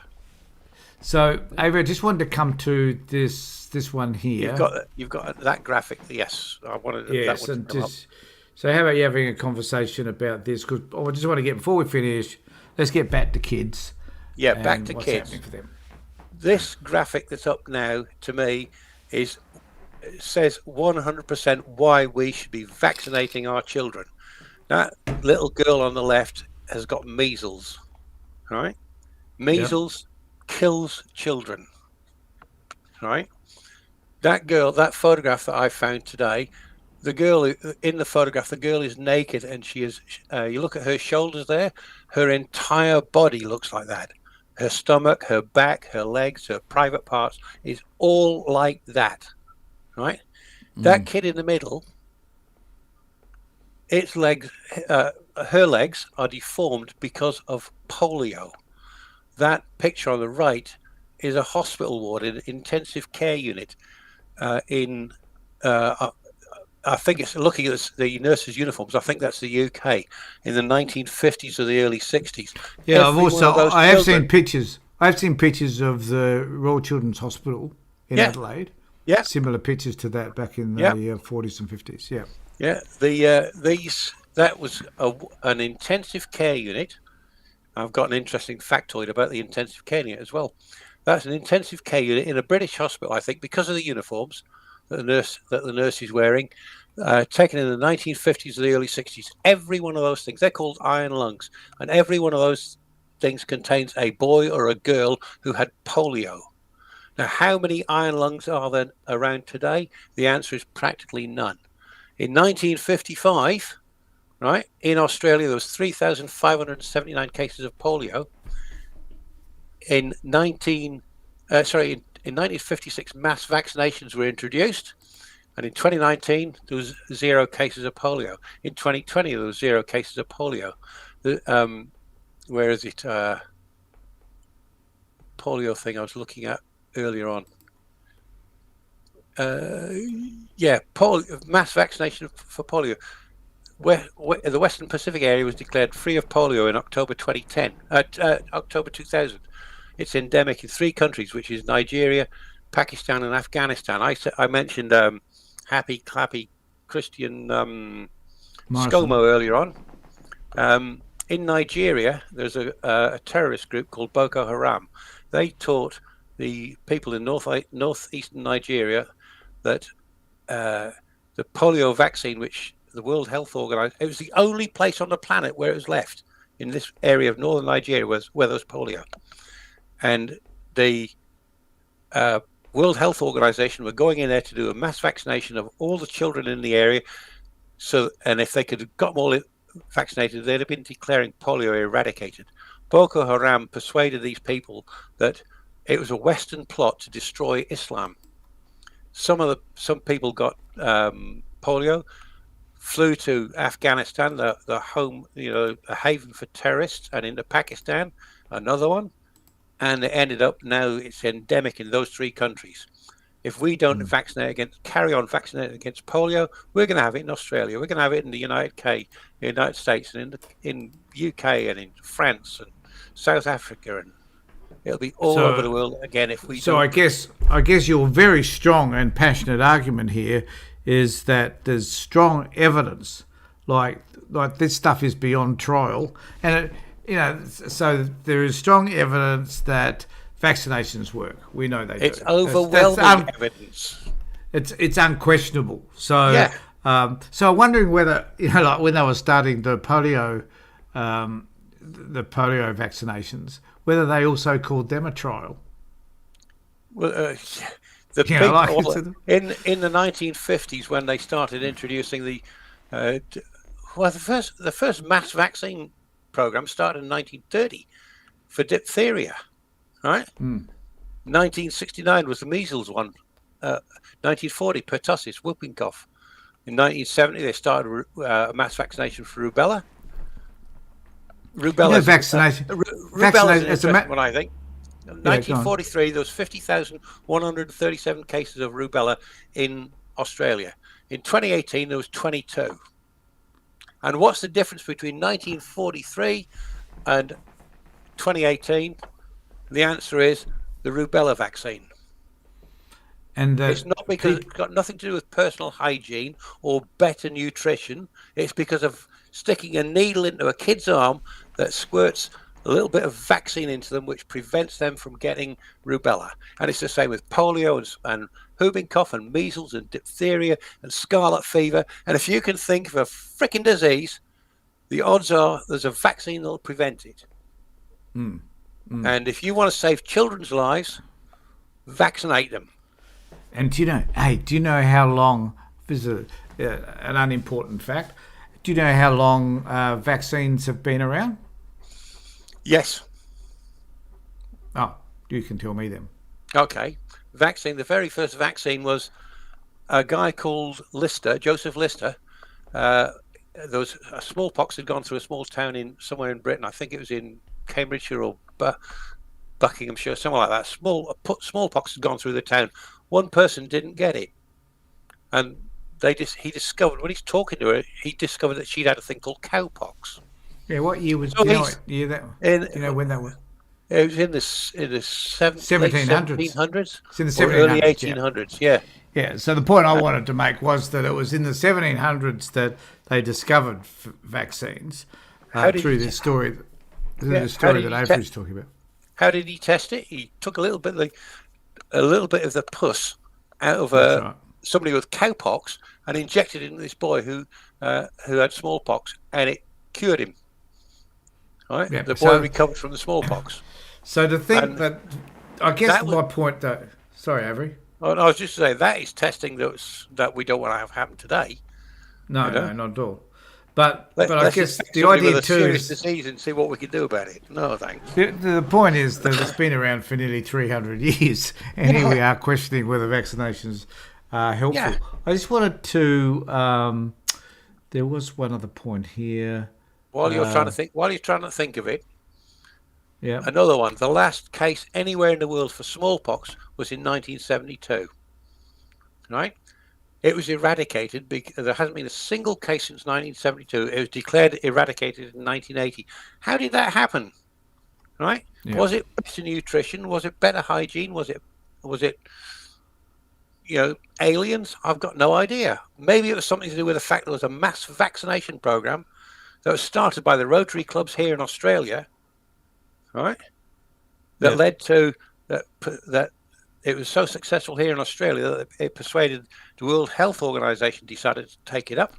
So, Ava, I just wanted to come to this one here. You've got that graphic. Yes, I wanted that Yes, one to and come up. just so how about you having a conversation about this? Because I just want to get before we finish. Let's get back to kids. Yeah, And back to what's kids. happening for them. This graphic that's up now to me says 100% why we should be vaccinating our children. That little girl on the left has got measles, right? Measles kills children, right? That girl, that photograph that I found today, the girl in the photograph, the girl is naked, and she is. You look at her shoulders there; her entire body looks like that. Her stomach, her back, her legs, her private parts is all like that, right? That kid in the middle, its legs, her legs are deformed because of polio. That picture on the right is a hospital ward in an intensive care unit I think it's looking at the nurses' uniforms. I think that's the UK in the 1950s or the early 60s. Yeah, I have children, seen pictures. I've seen pictures of the Royal Children's Hospital in Adelaide. Yeah, Similar pictures to that back in the 40s and 50s. Yeah. Yeah, that was an intensive care unit. I've got an interesting factoid about the intensive care unit as well. That's an intensive care unit in a British hospital, I think, because of the uniforms that the nurse is wearing, taken in the 1950s or the early 60s. Every one of those things, they're called iron lungs, and every one of those things contains a boy or a girl who had polio. Now, how many iron lungs are there around today? The answer is practically none. In 1955, right, in Australia, there was 3,579 cases of polio. In 1956, mass vaccinations were introduced, and in 2019 there was 0 cases of polio. In 2020 there was 0 cases of polio. Where is it? Polio thing I was looking at earlier on. Mass vaccination for polio. Where the Western Pacific area was declared free of polio in October 2010. October 2000. It's endemic in 3 countries, which is Nigeria, Pakistan, and Afghanistan. I mentioned Happy Clappy Christian ScoMo earlier on. In Nigeria, there's a terrorist group called Boko Haram. They taught the people in northeastern Nigeria that the polio vaccine, which the World Health Organization, it was the only place on the planet where it was left in this area of northern Nigeria where there was polio. And the World Health Organization were going in there to do a mass vaccination of all the children in the area. And if they could have got them all vaccinated, they'd have been declaring polio eradicated. Boko Haram persuaded these people that it was a Western plot to destroy Islam. Some people got polio, flew to Afghanistan, the home, a haven for terrorists, and into Pakistan, another one. And it ended up now it's endemic in those 3 countries. If we don't carry on vaccinating against polio, we're going to have it in Australia. We're going to have it in the United States, and in UK, and in France, and South Africa, and it'll be all over the world again if we. So I guess your very strong and passionate argument here is that there's strong evidence, like this stuff is beyond trial, and so there is strong evidence that vaccinations work. We know they do. It's overwhelming evidence. It's unquestionable. So so I'm wondering whether like when they were starting the polio vaccinations, whether they also called them a trial. Well, in the 1950s when they started introducing the first mass vaccine program started in 1930 for diphtheria, right? 1969 was the measles one. 1940 pertussis, whooping cough. In 1970 they started a mass vaccination for rubella. Rubella. Vaccination. Rubella is an It's interesting one, I think. 1943, there was 50,137 cases of rubella in Australia. In 2018, there was 22. And what's the difference between 1943 and 2018? The answer is the rubella vaccine. And it's not because it's got nothing to do with personal hygiene or better nutrition. It's because of sticking a needle into a kid's arm that squirts a little bit of vaccine into them, which prevents them from getting rubella. And it's the same with polio and whooping cough and measles and diphtheria and scarlet fever. And if you can think of a freaking disease, the odds are there's a vaccine that'll prevent it. And if you want to save children's lives, vaccinate them. And do you know how long, this is an unimportant fact, do you know how long vaccines have been around? Yes. Oh, you can tell me then. Okay. The very first vaccine was a guy called Lister, Joseph Lister. There was a smallpox had gone through a small town somewhere in Britain. I think it was in Cambridgeshire or Buckinghamshire, somewhere like that. Smallpox had gone through the town. One person didn't get it, and he discovered when he's talking to her, he discovered that she'd had a thing called cowpox. Yeah, what year was? So when that was? It was in the 1700s. It's in the 1700s, early 1800s. Yeah. Yeah. So the point I wanted to make was that it was in the 1700s that they discovered vaccines through this story. The story that Avery's talking about. How did he test it? He took a little bit of the pus out of somebody with cowpox and injected it into this boy who had smallpox, and it cured him. Right? Yeah, the boy recovered from the smallpox. So to think I guess my point though. Sorry, Avery. I was just saying that is testing that we don't want to have happen today. No, not at all. But I guess the idea too is disease and see what we can do about it. No, thanks. The point is that it's been around for nearly 300 years, and here we are questioning whether vaccinations are helpful. Yeah. I just wanted to. There was one other point here. While you're trying to think of it. Yeah. Another one. The last case anywhere in the world for smallpox was in 1972. Right. It was eradicated because there hasn't been a single case since 1972. It was declared eradicated in 1980. How did that happen? Right? Yeah. Was it better nutrition? Was it better hygiene? Was it aliens? I've got no idea. Maybe it was something to do with the fact there was a mass vaccination program that was started by the Rotary clubs here in Australia, right? That led to that. It was so successful here in Australia that it persuaded the World Health Organization decided to take it up,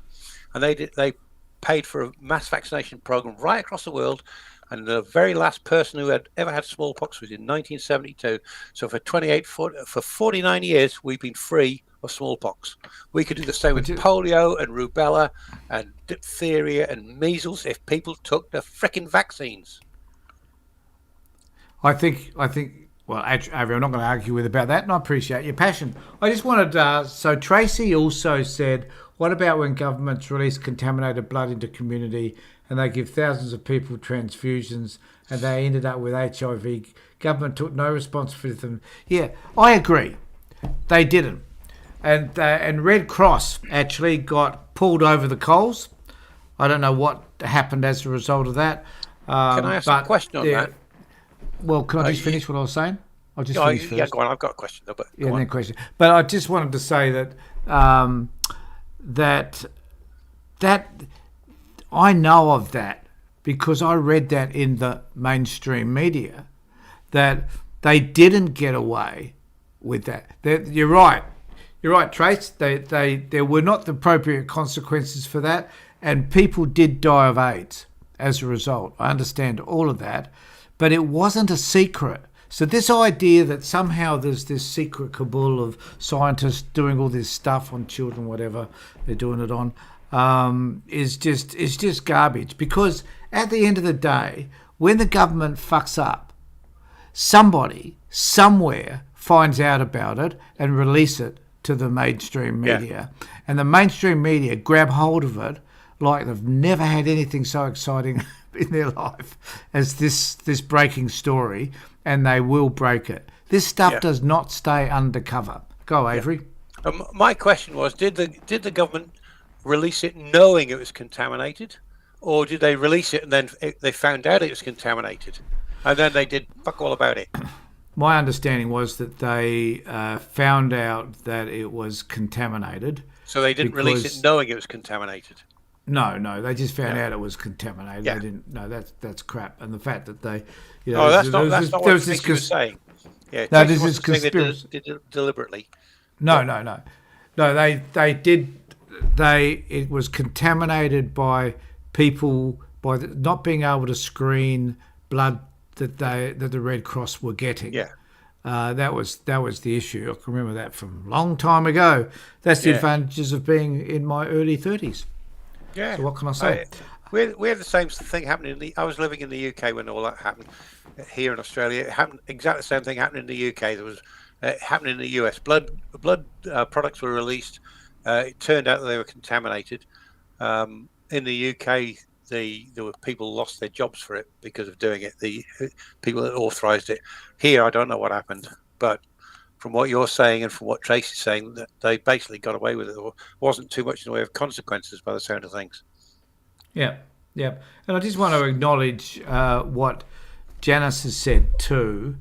and they paid for a mass vaccination program right across the world. And the very last person who had ever had smallpox was in 1972. So for 49 years, we've been free of smallpox. We could do the same with polio and rubella and diphtheria and measles if people took the frickin' vaccines. I think. Well, Avery, I'm not going to argue with about that, and I appreciate your passion. I just wanted so Tracey also said, what about when governments release contaminated blood into community and they give thousands of people transfusions and they ended up with HIV? Government took no responsibility for them. Yeah, I agree. They didn't. And Red Cross actually got pulled over the coals. I don't know what happened as a result of that. Can I ask a question on that? Well, can I just finish what I was saying? I'll just finish first. Yeah, go on. I've got a question, though. But then question. But I just wanted to say that that I know of that because I read that in the mainstream media that they didn't get away with that. You're right. You're right, Trace. There were not the appropriate consequences for that, and people did die of AIDS as a result. I understand all of that. But it wasn't a secret. So this idea that somehow there's this secret cabal of scientists doing all this stuff on children, whatever they're doing it on, is just garbage. Because at the end of the day, when the government fucks up, somebody somewhere finds out about it and release it to the mainstream media. Yeah. And the mainstream media grab hold of it like they've never had anything so exciting in their life as this breaking story, and they will break it. This stuff does not stay undercover. Go, Avery. My question was: did the government release it knowing it was contaminated, or did they release it and then they found out it was contaminated, and then they did fuck all about it? My understanding was that they found out that it was contaminated. So they didn't release it knowing it was contaminated. No, they just found out it was contaminated. Yeah. They didn't. No, that's crap. And the fact that they, that's not what Tracey was saying. Yeah, no, this is conspiracy. They did it deliberately. No. They did. It was contaminated by people not being able to screen blood that the Red Cross were getting. Yeah. That was the issue. I can remember that from a long time ago. That's the advantages of being in my early 30s. Yeah. So what can I say? We had the same thing happening I was living in the UK when all that happened. Here in Australia, it happened exactly the same thing happened in the UK. There was happening in the US. Blood products were released. It turned out that they were contaminated. In the UK, there were people lost their jobs for it because of doing it. The people that authorised it. Here, I don't know what happened, but from what you're saying and from what Tracey's saying, that they basically got away with it. There wasn't too much in the way of consequences by the sound of things. Yeah. And I just want to acknowledge what Janice has said too.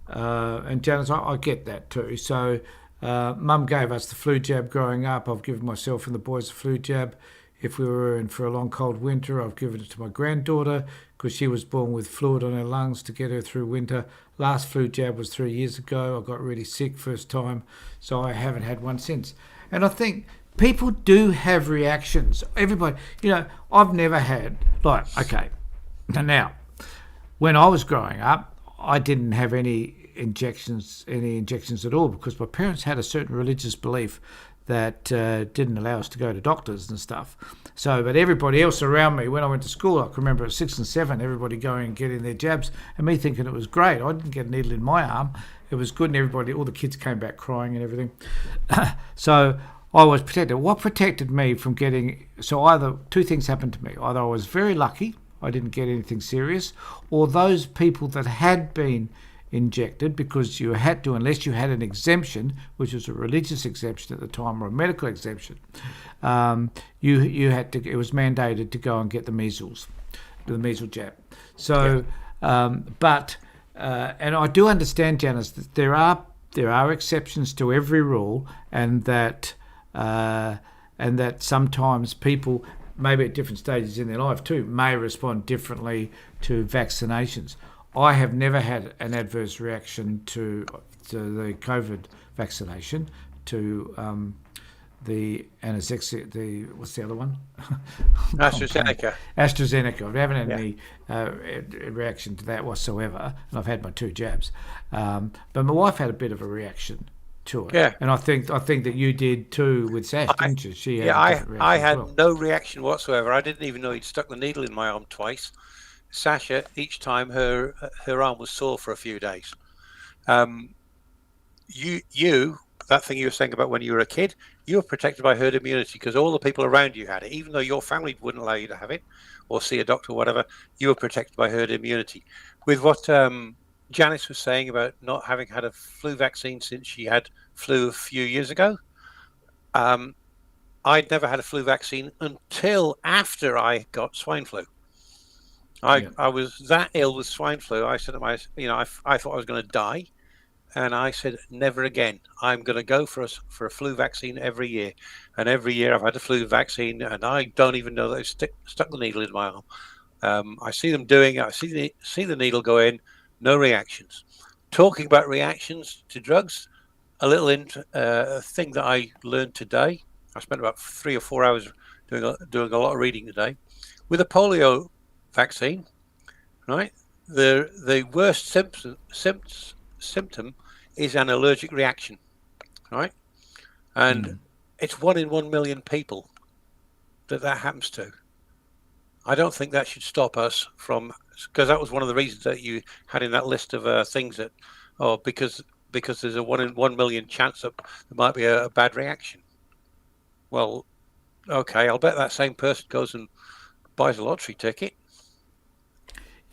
And Janice, I get that too. So Mum gave us the flu jab growing up. I've given myself and the boys the flu jab. If we were in for a long cold winter, I've given it to my granddaughter because she was born with fluid on her lungs to get her through winter. Last flu jab was 3 years ago. I got really sick first time, so I haven't had one since. And I think people do have reactions. Everybody, I've never had, okay, now, when I was growing up, I didn't have any injections at all because my parents had a certain religious belief that didn't allow us to go to doctors and stuff. So, but everybody else around me, when I went to school, I can remember at 6 and 7, everybody going and getting their jabs, and me thinking it was great. I didn't get a needle in my arm. It was good, and all the kids came back crying and everything. So I was protected. What protected me from getting... So either two things happened to me. Either I was very lucky, I didn't get anything serious, or those people that had been injected, because you had to, unless you had an exemption, which was a religious exemption at the time or a medical exemption, you had to. It was mandated to go and get the measles jab. So, and I do understand, Janice, that there are exceptions to every rule, and that sometimes people, maybe at different stages in their life too, may respond differently to vaccinations. I have never had an adverse reaction to the COVID vaccination, to the anesthesia, what's the other one? AstraZeneca. AstraZeneca. I haven't had any reaction to that whatsoever, and I've had my 2 jabs. But my wife had a bit of a reaction to it. Yeah. And I think that you did too with Sash, didn't you? She had a different reaction I had no reaction whatsoever. I didn't even know he'd stuck the needle in my arm twice. Sasha, each time her arm was sore for a few days. You that thing you were saying about when you were a kid, you were protected by herd immunity because all the people around you had it, even though your family wouldn't allow you to have it or see a doctor or whatever. You were protected by herd immunity. With what Janice was saying about not having had a flu vaccine since she had flu a few years ago, I'd never had a flu vaccine until after I got swine flu. I was that ill with swine flu. I said to myself, I thought I was going to die, and I said, never again. I'm going to go for a flu vaccine every year, and every year I've had a flu vaccine, and I don't even know that they've stuck the needle in my arm. I see them doing it. I see the needle go in, no reactions. Talking about reactions to drugs, a little thing that I learned today. I spent about 3 or 4 hours doing a lot of reading today with a polio vaccine, right? The worst symptom is an allergic reaction, right? And it's 1 in 1 million people that happens to. I don't think that should stop us from, because that was one of the reasons that you had in that list of things that, because there's a 1 in 1 million chance that there might be a bad reaction. Well, okay, I'll bet that same person goes and buys a lottery ticket.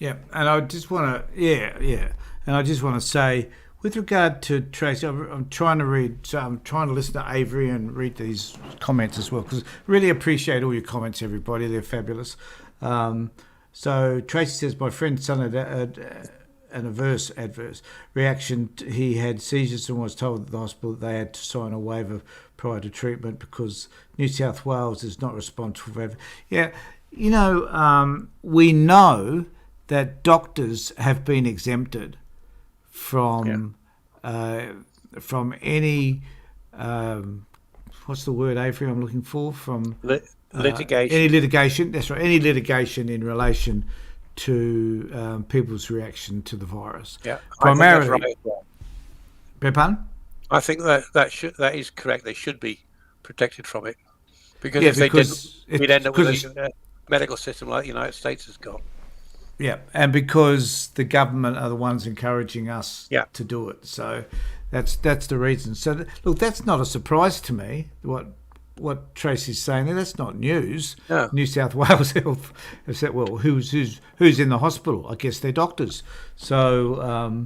Yeah, and I just want to, and I just want to say, with regard to Tracey, I'm trying to read, so I'm trying to listen to Avery and read these comments as well, because really appreciate all your comments, everybody. They're fabulous. So Tracey says, my friend's son had an adverse reaction. He had seizures and was told at the hospital that they had to sign a waiver prior to treatment because New South Wales is not responsible for we know that doctors have been exempted from any what's the word, Avery, I'm looking for, from litigation. Any litigation, that's right, any litigation in relation to people's reaction to the virus. Yeah, primarily. I think that's right. Beg pardon? I think that is correct. They should be protected from it, because if they didn't, we'd end up with a medical system like the United States has got. Yeah, and because the government are the ones encouraging us to do it, so that's the reason. So look, that's not a surprise to me. What Tracey's saying there, that's not news. No. New South Wales Health have said, well, who's in the hospital? I guess they're doctors. So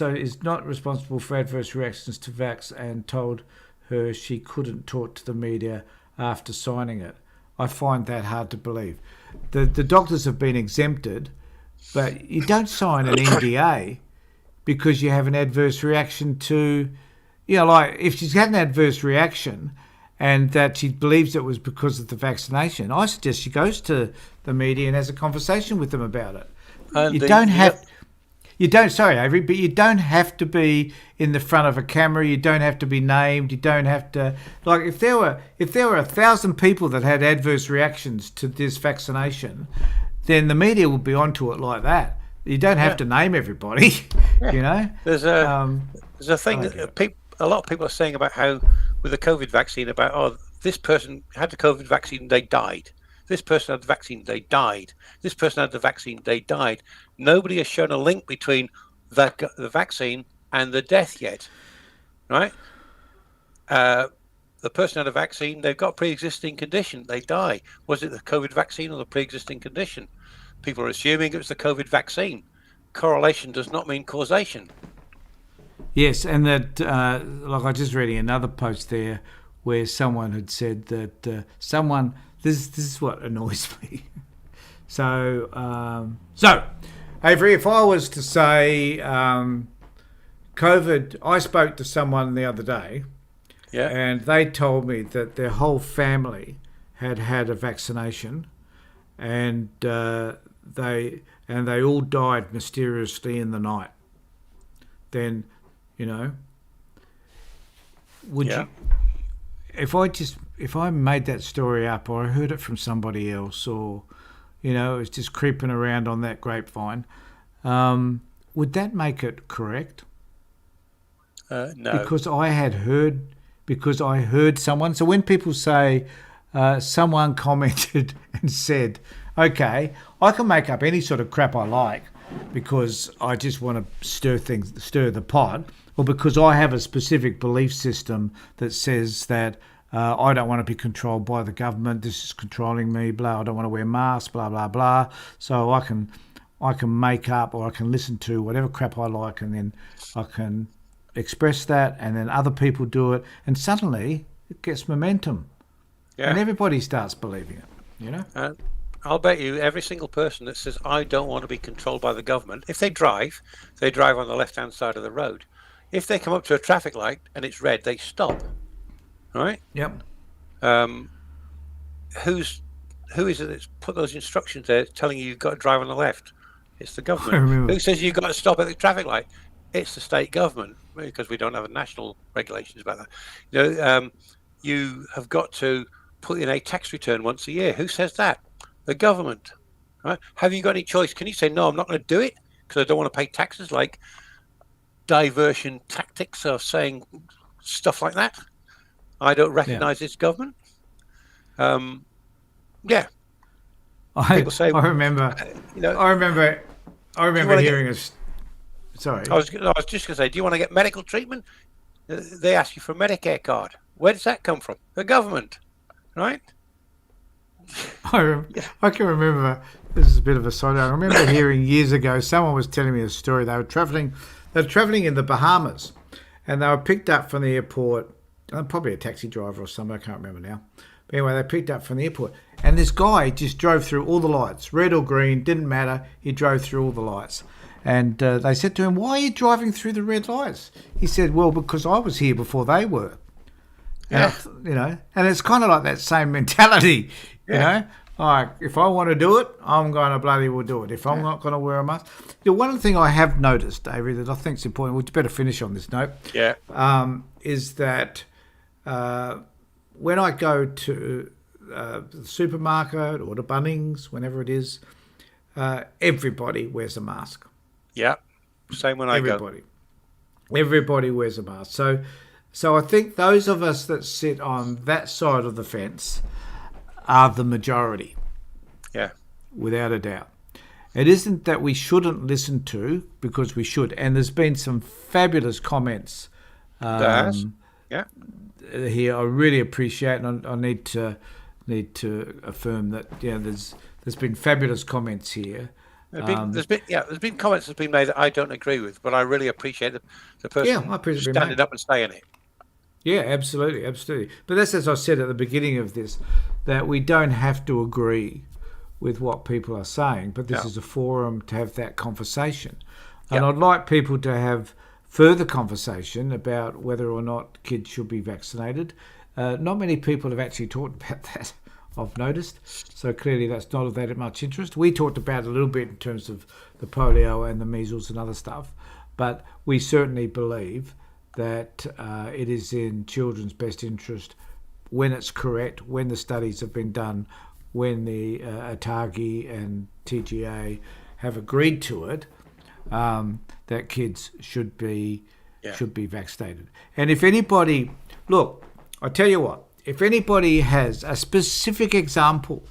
is not responsible for adverse reactions to vax, and told her she couldn't talk to the media after signing it. I find that hard to believe. The doctors have been exempted, but you don't sign an NDA because you have an adverse reaction to, like if she's had an adverse reaction and that she believes it was because of the vaccination, I suggest she goes to the media and has a conversation with them about it. Sorry, Avery, but you don't have to be in the front of a camera. You don't have to be named. You don't have to, like, if there were 1,000 people that had adverse reactions to this vaccination, then the media would be onto it like that. You don't have to name everybody. There's a thing that a lot of people are saying about how with the COVID vaccine, about this person had the COVID vaccine, they died. This person had the vaccine, they died. This person had the vaccine, they died. Nobody has shown a link between the vaccine and the death yet, right? The person had a vaccine, they've got a pre-existing condition, they die. Was it the COVID vaccine or the pre-existing condition? People are assuming it was the COVID vaccine. Correlation does not mean causation. Yes, and that, like I was just reading another post there where someone had said that this is what annoys me. So Avery, if I was to say COVID, I spoke to someone the other day, and they told me that their whole family had a vaccination, and they all died mysteriously in the night. Then, would you? If I made that story up, or I heard it from somebody else, or it was just creeping around on that grapevine, would that make it correct? No. Because I heard someone. So when people say someone commented and said, "Okay, I can make up any sort of crap I like because I just want to stir the pot," or because I have a specific belief system that says that I don't want to be controlled by the government. This is controlling me. Blah. I don't want to wear masks. Blah blah blah. So I can make up, or I can listen to whatever crap I like, and then I can express that, and then other people do it, and suddenly it gets momentum, and everybody starts believing it. I'll bet you every single person that says I don't want to be controlled by the government, if they drive on the left-hand side of the road. If they come up to a traffic light and it's red, they stop. Right? Yep. Who is it that's put those instructions there telling you've got to drive on the left? It's the government. Who says you've got to stop at the traffic light? It's the state government, because we don't have national regulations about that. You have got to put in a tax return once a year. Who says that? The government. Right? Have you got any choice? Can you say, no, I'm not going to do it because I don't want to pay taxes, like diversion tactics of saying stuff like that? I don't recognise this government. People say. I remember. I remember hearing us. Sorry. I was just going to say, do you want to get medical treatment? They ask you for a Medicare card. Where does that come from? The government, right? I can remember, this is a bit of a side note, I remember hearing years ago, someone was telling me a story. They were travelling in the Bahamas, and they were picked up from the airport, probably a taxi driver or something, I can't remember now. But anyway, they picked up from the airport, and this guy just drove through all the lights, red or green, didn't matter, he drove through all the lights. And they said to him, "Why are you driving through the red lights?" He said, "Well, because I was here before they were." Yeah. And and it's kind of like that same mentality, you know. Like, if I want to do it, I'm going to bloody well do it. If I'm not going to wear a mask. One thing I have noticed, Avery, that I think is important, we'd better finish on this note, is that when I go to the supermarket or the Bunnings, whenever it is, everybody wears a mask. Yeah, same when I go. Everybody wears a mask. So I think those of us that sit on that side of the fence are the majority. Yeah. Without a doubt. It isn't that we shouldn't listen to, because we should. And there's been some fabulous comments here. I really appreciate, and I need to affirm that there's been fabulous comments here. There's been comments that's been made that I don't agree with, but I really appreciate the person standing up and saying it. Yeah, absolutely. But that's, as I said at the beginning of this, that we don't have to agree with what people are saying, but this is a forum to have that conversation. And I'd like people to have further conversation about whether or not kids should be vaccinated. Not many people have actually talked about that, I've noticed. So clearly that's not of that much interest. We talked about it a little bit in terms of the polio and the measles and other stuff, but we certainly believe that it is in children's best interest, when it's correct, when the studies have been done, when the ATAGI and TGA have agreed to it, that kids should be vaccinated. And if anybody, look, I tell you what, if anybody has a specific example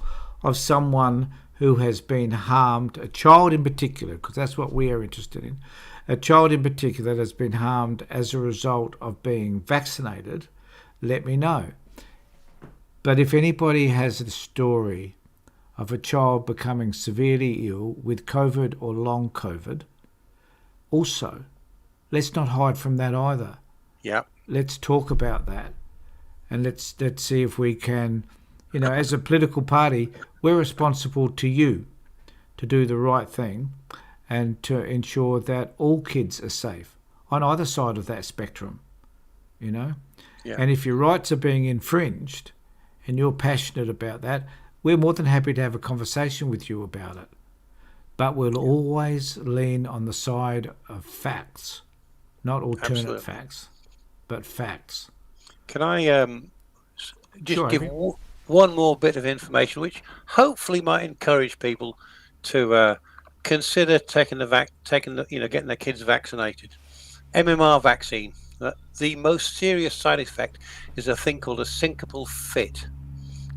of someone who has been harmed, a child in particular, because that's what we are interested in, a child in particular that has been harmed as a result of being vaccinated, let me know. But if anybody has a story of a child becoming severely ill with COVID or long COVID, also, let's not hide from that either. Yeah. Let's talk about that. And let's see if we can, as a political party, we're responsible to you to do the right thing and to ensure that all kids are safe on either side of that spectrum, Yeah. And if your rights are being infringed and you're passionate about that, we're more than happy to have a conversation with you about it. But we'll always lean on the side of facts, not alternate facts, but facts. Can I just give one more bit of information, which hopefully might encourage people to consider getting their kids vaccinated? MMR vaccine. The most serious side effect is a thing called a syncopal fit.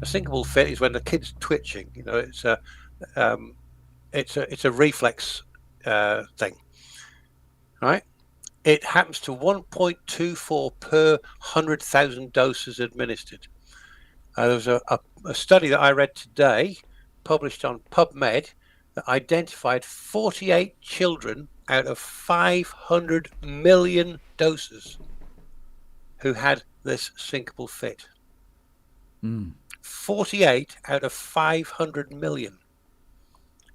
A syncopal fit is when the kid's twitching. It's a reflex thing, right? It happens to 1.24 per 100,000 doses administered. There was a study that I read today, published on PubMed, that identified 48 children out of 500 million doses who had this syncopal fit. 48 out of 500 million.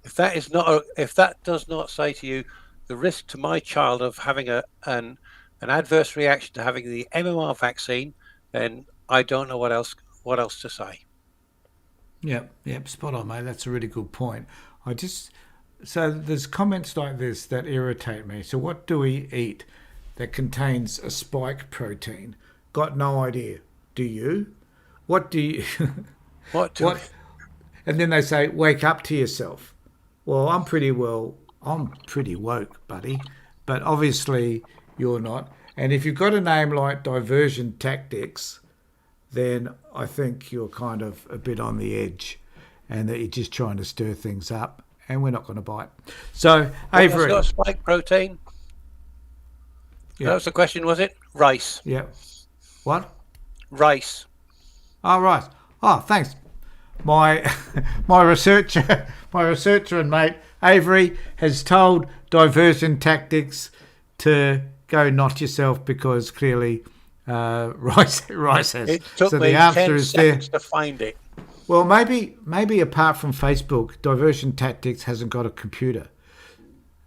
If that does not say to you the risk to my child of having an adverse reaction to having the MMR vaccine, then I don't know what else to say. Yep, spot on, mate. That's a really good point. So there's comments like this that irritate me. So what do we eat that contains a spike protein? Got no idea. Do you? What do you? What? And then they say, wake up to yourself. Well, I'm pretty woke, buddy. But obviously you're not. And if you've got a name like Diversion Tactics, then I think you're kind of a bit on the edge and that you're just trying to stir things up, and we're not going to bite. So, Avery. It's got spike protein? Yeah. That was the question, was it? Rice. Yeah. What? Rice. Oh, rice. Oh, thanks. my my researcher and mate Avery has told Diversion Tactics to go not yourself because clearly Rice has. It took so me the answer 10 is seconds there. to find it. Well, maybe apart from Facebook, Diversion Tactics hasn't got a computer.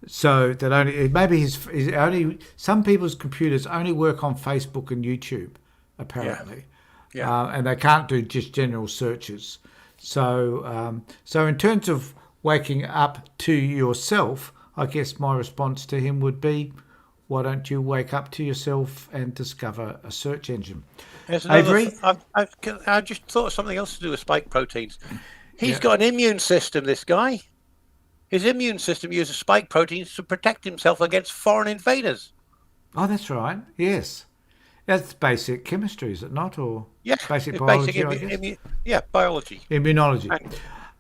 So that maybe his only some people's computers only work on Facebook and YouTube, apparently, Yeah. and they can't do just general searches. So in terms of waking up to yourself, I guess my response to him would be, why don't you wake up to yourself and discover a search engine? There's Avery? I just thought of something else to do with spike proteins. He's Yeah. got an immune system, this guy. His immune system uses spike proteins to protect himself against foreign invaders. Oh, that's right. Yes. That's basic chemistry, is it not? Or Yeah, basic it's biology, basic I guess? biology Immunology.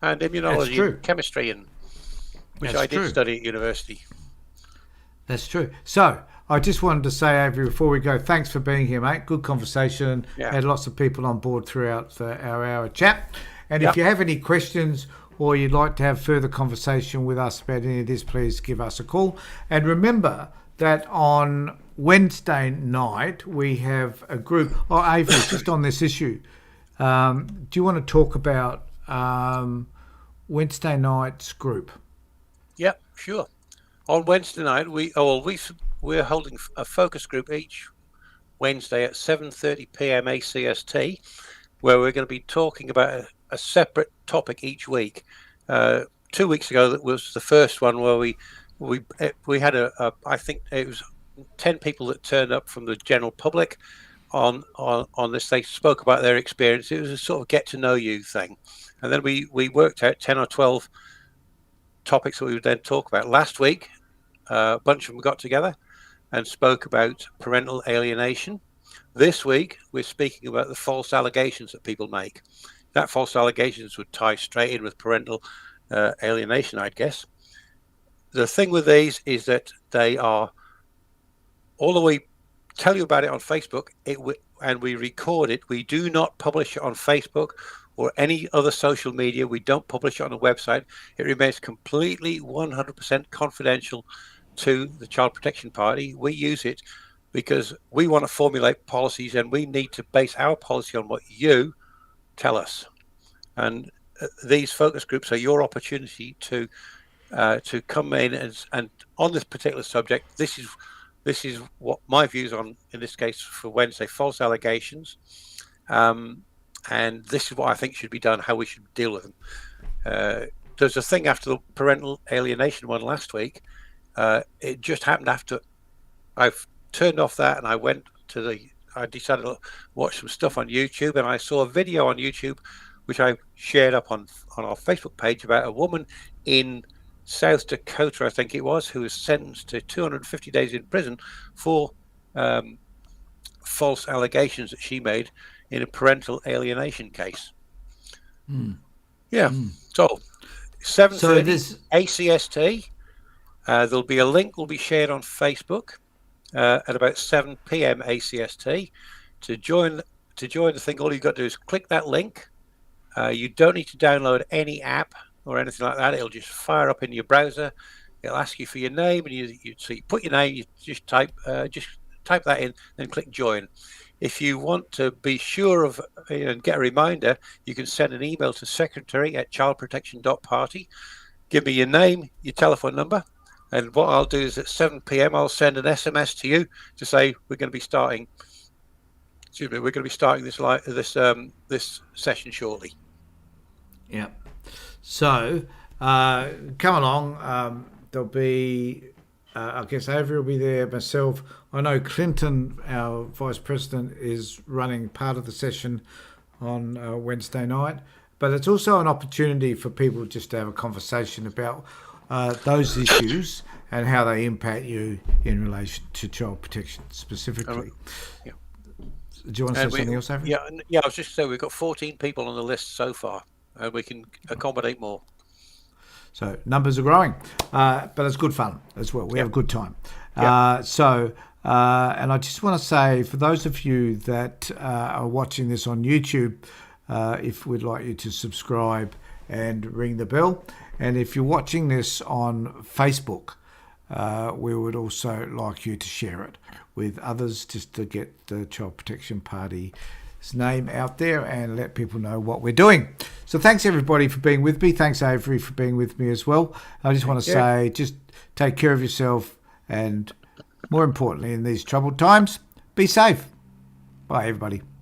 and That's immunology true. and chemistry, which That's I did true. study at university. That's true. So I just wanted to say, Avery, before we go, thanks for being here, mate. Good conversation. Yeah. Had lots of people on board throughout our hour chat. And Yep. if you have any questions or you'd like to have further conversation with us about any of this, please give us a call. And remember that on Wednesday night we have a group. Oh, Avery, just on this issue, do you want to talk about Wednesday night's group? Yeah, sure. On Wednesday night, we're holding a focus group each Wednesday at 7:30 p.m. ACST, where we're going to be talking about a separate topic each week. 2 weeks ago, that was the first one where we had I think it was 10 people that turned up from the general public on this. They spoke about their experience. It was a sort of get to know you thing, and then we worked out 10 or 12 topics that we would then talk about. Last week, a bunch of them got together and spoke about parental alienation. This week, we're speaking about the false allegations that people make. That false allegations would tie straight in with parental alienation, I guess. The thing with these is that they are, although we tell you about it on Facebook, and we record it, we do not publish it on Facebook or any other social media. We don't publish it on a website. It remains completely 100% confidential to the Child Protection Party. We use it because we want to formulate policies, and we need to base our policy on what you tell us. And these focus groups are your opportunity to come in and on this particular subject. This is what my views on, in this case for Wednesday, false allegations. And this is what I think should be done, how we should deal with them. There's a thing after the parental alienation one last week. It just happened after I've turned off that, and I decided to watch some stuff on YouTube, and I saw a video on YouTube which I shared up on our Facebook page about a woman in South Dakota, I think it was, who was sentenced to 250 days in prison for false allegations that she made in a parental alienation case. Yeah. So 7:30 ACST. There'll be a link will be shared on Facebook at about 7 p.m. ACST. To join the thing, all you've got to do is click that link. You don't need to download any app or anything like that. It'll just fire up in your browser. It'll ask you for your name, and you put your name. You just type that in, then click join. If you want to be sure of and get a reminder, you can send an email to secretary@childprotection.party. Give me your name, your telephone number, and what I'll do is at 7 p.m. I'll send an SMS to you to say we're going to be starting. Excuse me, we're going to be starting this session shortly. Yeah. So come along. There'll be, I guess, Avery will be there. Myself. I know Clinton, our Vice President, is running part of the session on Wednesday night. But it's also an opportunity for people just to have a conversation about those issues and how they impact you in relation to child protection specifically. Yeah. Do you want to say something else, Avery? Yeah. I was just saying we've got 14 people on the list so far, and we can accommodate more. So numbers are growing, but it's good fun as well. We have a good time. And I just want to say, for those of you that are watching this on YouTube, if we'd like you to subscribe and ring the bell. And if you're watching this on Facebook, we would also like you to share it with others, just to get the Child Protection Party's name out there and let people know what we're doing. So thanks everybody for being with me. Thanks Avery for being with me as well. I just want to say, just take care of yourself, and more importantly in these troubled times, be safe. Bye everybody.